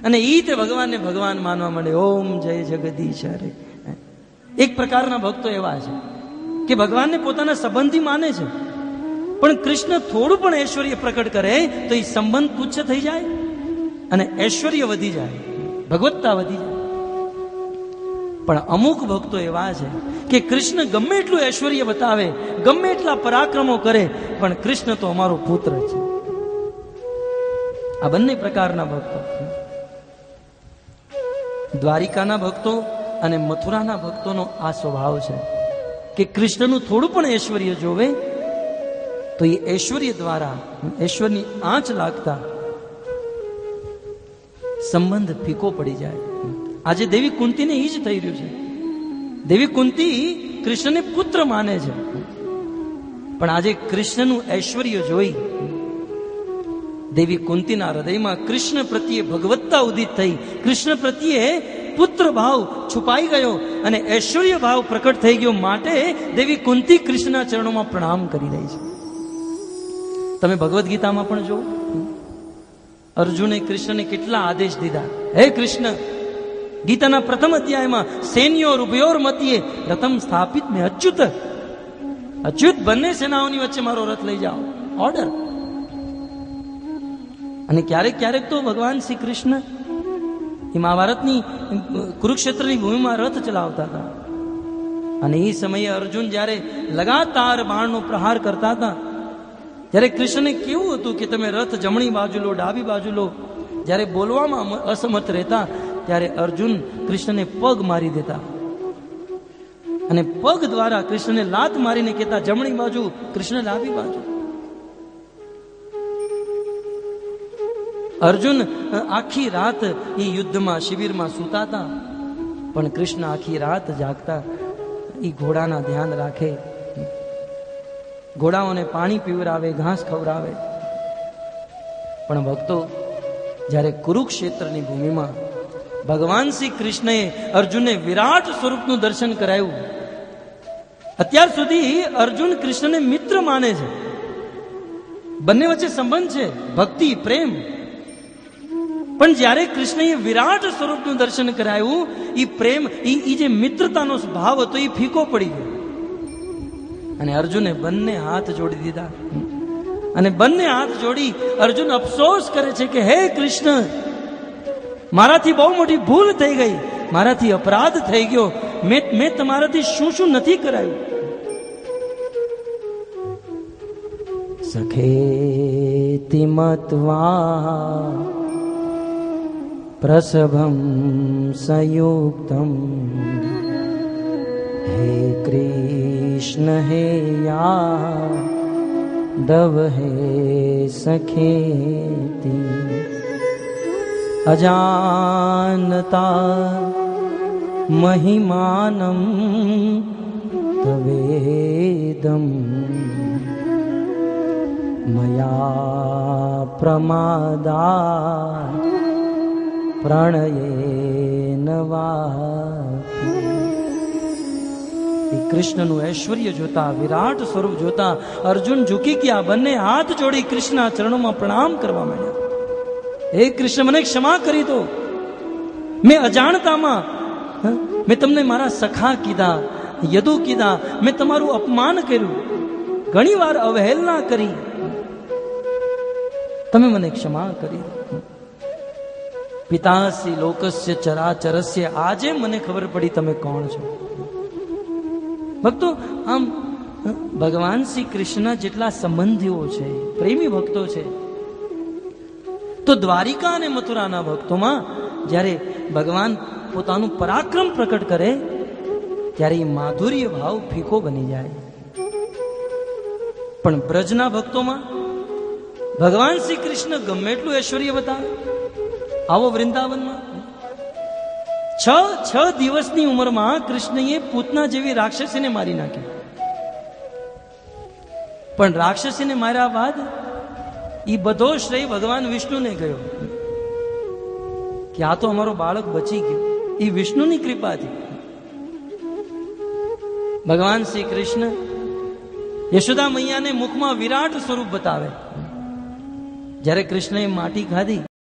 અને એ તે ભગવાનને ભગવાન માનવા માંડે. ઓમ જય જગદીશ હરે. એક પ્રકારના ભક્તો એવા છે કે ભગવાનને પોતાના સંબંધી માને છે, પણ કૃષ્ણ થોડું પણ ઐશ્વર્ય પ્રકટ કરે તો એ સંબંધ તુચ્છ થઈ જાય અને ઐશ્વર્ય વધી જાય, ભગવત્તા વધી જાય. પણ અમુક ભક્તો એવા છે કે કૃષ્ણ ગમે એટલું ઐશ્વર્ય બતાવે, ગમે એટલા પરાક્રમો કરે, પણ કૃષ્ણ તો અમારો પુત્ર છે. આ બંને પ્રકારના ભક્તો, દ્વારિકાના ભક્તો અને મથુરાના ભક્તોનો આ સ્વભાવ છે કે કૃષ્ણનું થોડું પણ ઐશ્વર્ય જોવે તો એ ઐશ્વર્ય દ્વારા ઐશ્વરની આંચ લાગતા સંબંધ ફીકો પડી જાય. આજે દેવી કુંતીને એ જ થઈ રહ્યું છે. દેવી કુંતી કૃષ્ણને પુત્ર માને છે, પણ આજે કૃષ્ણનું ઐશ્વર્ય જોઈ દેવી કુંતીના હૃદયમાં કૃષ્ણ પ્રત્યે ભગવત્તા ઉદિત થઈ, કૃષ્ણ પ્રત્યે પુત્ર ભાવ છુપાઈ ગયો અને ઐશ્વર્ય ભાવ પ્રકટ થઈ ગયો. માટે દેવી કુંતી કૃષ્ણના ચરણોમાં પ્રણામ કરી રહી છે. તમે ભગવદ્ ગીતામાં પણ જો, અર્જુને કૃષ્ણને કેટલા આદેશ દીધા. હે કૃષ્ણ, ગીતાના પ્રથમ અધ્યાયમાં સૈન્યોર ઉભયોર મધ્યે રથમ સ્થાપિત મેં અચ્યુત, અચ્યુત બંને સેનાઓની વચ્ચે મારો રથ લઈ જાઓ, ઓર્ડર. અને ક્યારેક ક્યારેક તો ભગવાન શ્રી કૃષ્ણ એ મહાભારતની કુરુક્ષેત્રની ભૂમિમાં રથ ચલાવતા હતા અને એ સમયે અર્જુન જ્યારે લગાતાર બાણનો પ્રહાર કરતા હતા ત્યારે કૃષ્ણને કેવું હતું કે તમે રથ જમણી બાજુ લો, ડાબી બાજુ લો. જ્યારે બોલવામાં અસમર્થ રહેતા ત્યારે અર્જુન કૃષ્ણને પગ મારી દેતા અને પગ દ્વારા કૃષ્ણને લાત મારીને કહેતા જમણી બાજુ, કૃષ્ણ ડાબી બાજુ. અર્જુન આખી રાત એ યુદ્ધમાં શિબિરમાં સૂતા હતા, પણ કૃષ્ણ આખી રાત જાગતા, એ ઘોડાના ધ્યાન રાખે, ઘોડાઓને પાણી પીવરાવે, ઘાસ ખવડાવે. પણ ભક્તો, જ્યારે કુરુક્ષેત્રની ભૂમિમાં ભગવાન શ્રી કૃષ્ણએ અર્જુનને વિરાટ સ્વરૂપનું દર્શન કરાયું. અત્યાર સુધી અર્જુન કૃષ્ણને મિત્ર માને છે, બંને વચ્ચે સંબંધ છે, ભક્તિ, પ્રેમ. પણ જ્યારે કૃષ્ણએ વિરાટ સ્વરૂપનું દર્શન કરાયું, એ પ્રેમ, એ જે મિત્રતાનો ભાવ હતો એ ફીકો પડી ગયો અને અર્જુને બંને હાથ જોડી દીધા. અને બંને હાથ જોડી અર્જુન અફસોસ કરે છે કે હે કૃષ્ણ, મારાથી બહુ મોટી ભૂલ થઈ ગઈ, મારાથી અપરાધ થઈ ગયો, મેં તમારાથી શું શું નથી કરાયું. સખેતિ મત્વા પ્રસભમ સંયુક્તમ હે કૃષ્ણ હે યાદવ હે સખેતિ અજાનતા મહિમાનમ તવેદમ મયા પ્રમાદા પ્રણયેન વાપી. કૃષ્ણનું ઐશ્વર્ય જોતા, વિરાટ સ્વરૂપ જોતા અર્જુન ઝૂકી ગયા, બંને હાથ જોડી કૃષ્ણના ચરણોમાં પ્રણામ કરવા માંડ્યા. હે કૃષ્ણ, મને ક્ષમા કરી દો, મેં અજાણતામાં મેં તમને મારા સખા કીધા, યદુ કીધા, મેં તમારું અપમાન કર્યું, ઘણી વાર અવહેલના કરી, તમે મને ક્ષમા કરી. પિતાસી લોકસ્ય ચરાચરસ્ય, આજે મને ખબર પડી તમે કોણ છો. ભક્તો, આમ ભગવાન શ્રી કૃષ્ણ જેટલા સંબંધીઓ છે, પ્રેમી ભક્તો છે, તો દ્વારિકા અને મથુરાના ભક્તોમાં જ્યારે ભગવાન પોતાનું પરાક્રમ પ્રકટ કરે ત્યારે એ માધુર્ય ભાવ ફીકો બની જાય. પણ બ્રજના ભક્તોમાં ભગવાન શ્રી કૃષ્ણ ગમે એટલું ઐશ્વર્ય બતાવે. આવો વૃંદાવનમાં 6 દિવસની ઉંમરમાં કૃષ્ણએ પૂતના જેવી રાક્ષસીને મારી નાખી. પણ રાક્ષસીને માર્યા બાદ એ બધો શ્રેય ભગવાન વિષ્ણુને ગયો. કે આ તો અમારો બાળક બચી ગયો. એ વિષ્ણુની કૃપાથી. ભગવાન શ્રી કૃષ્ણ યશોદા મૈયાને મુખમાં વિરાટ સ્વરૂપ બતાવે. જ્યારે કૃષ્ણએ માટી ખાધી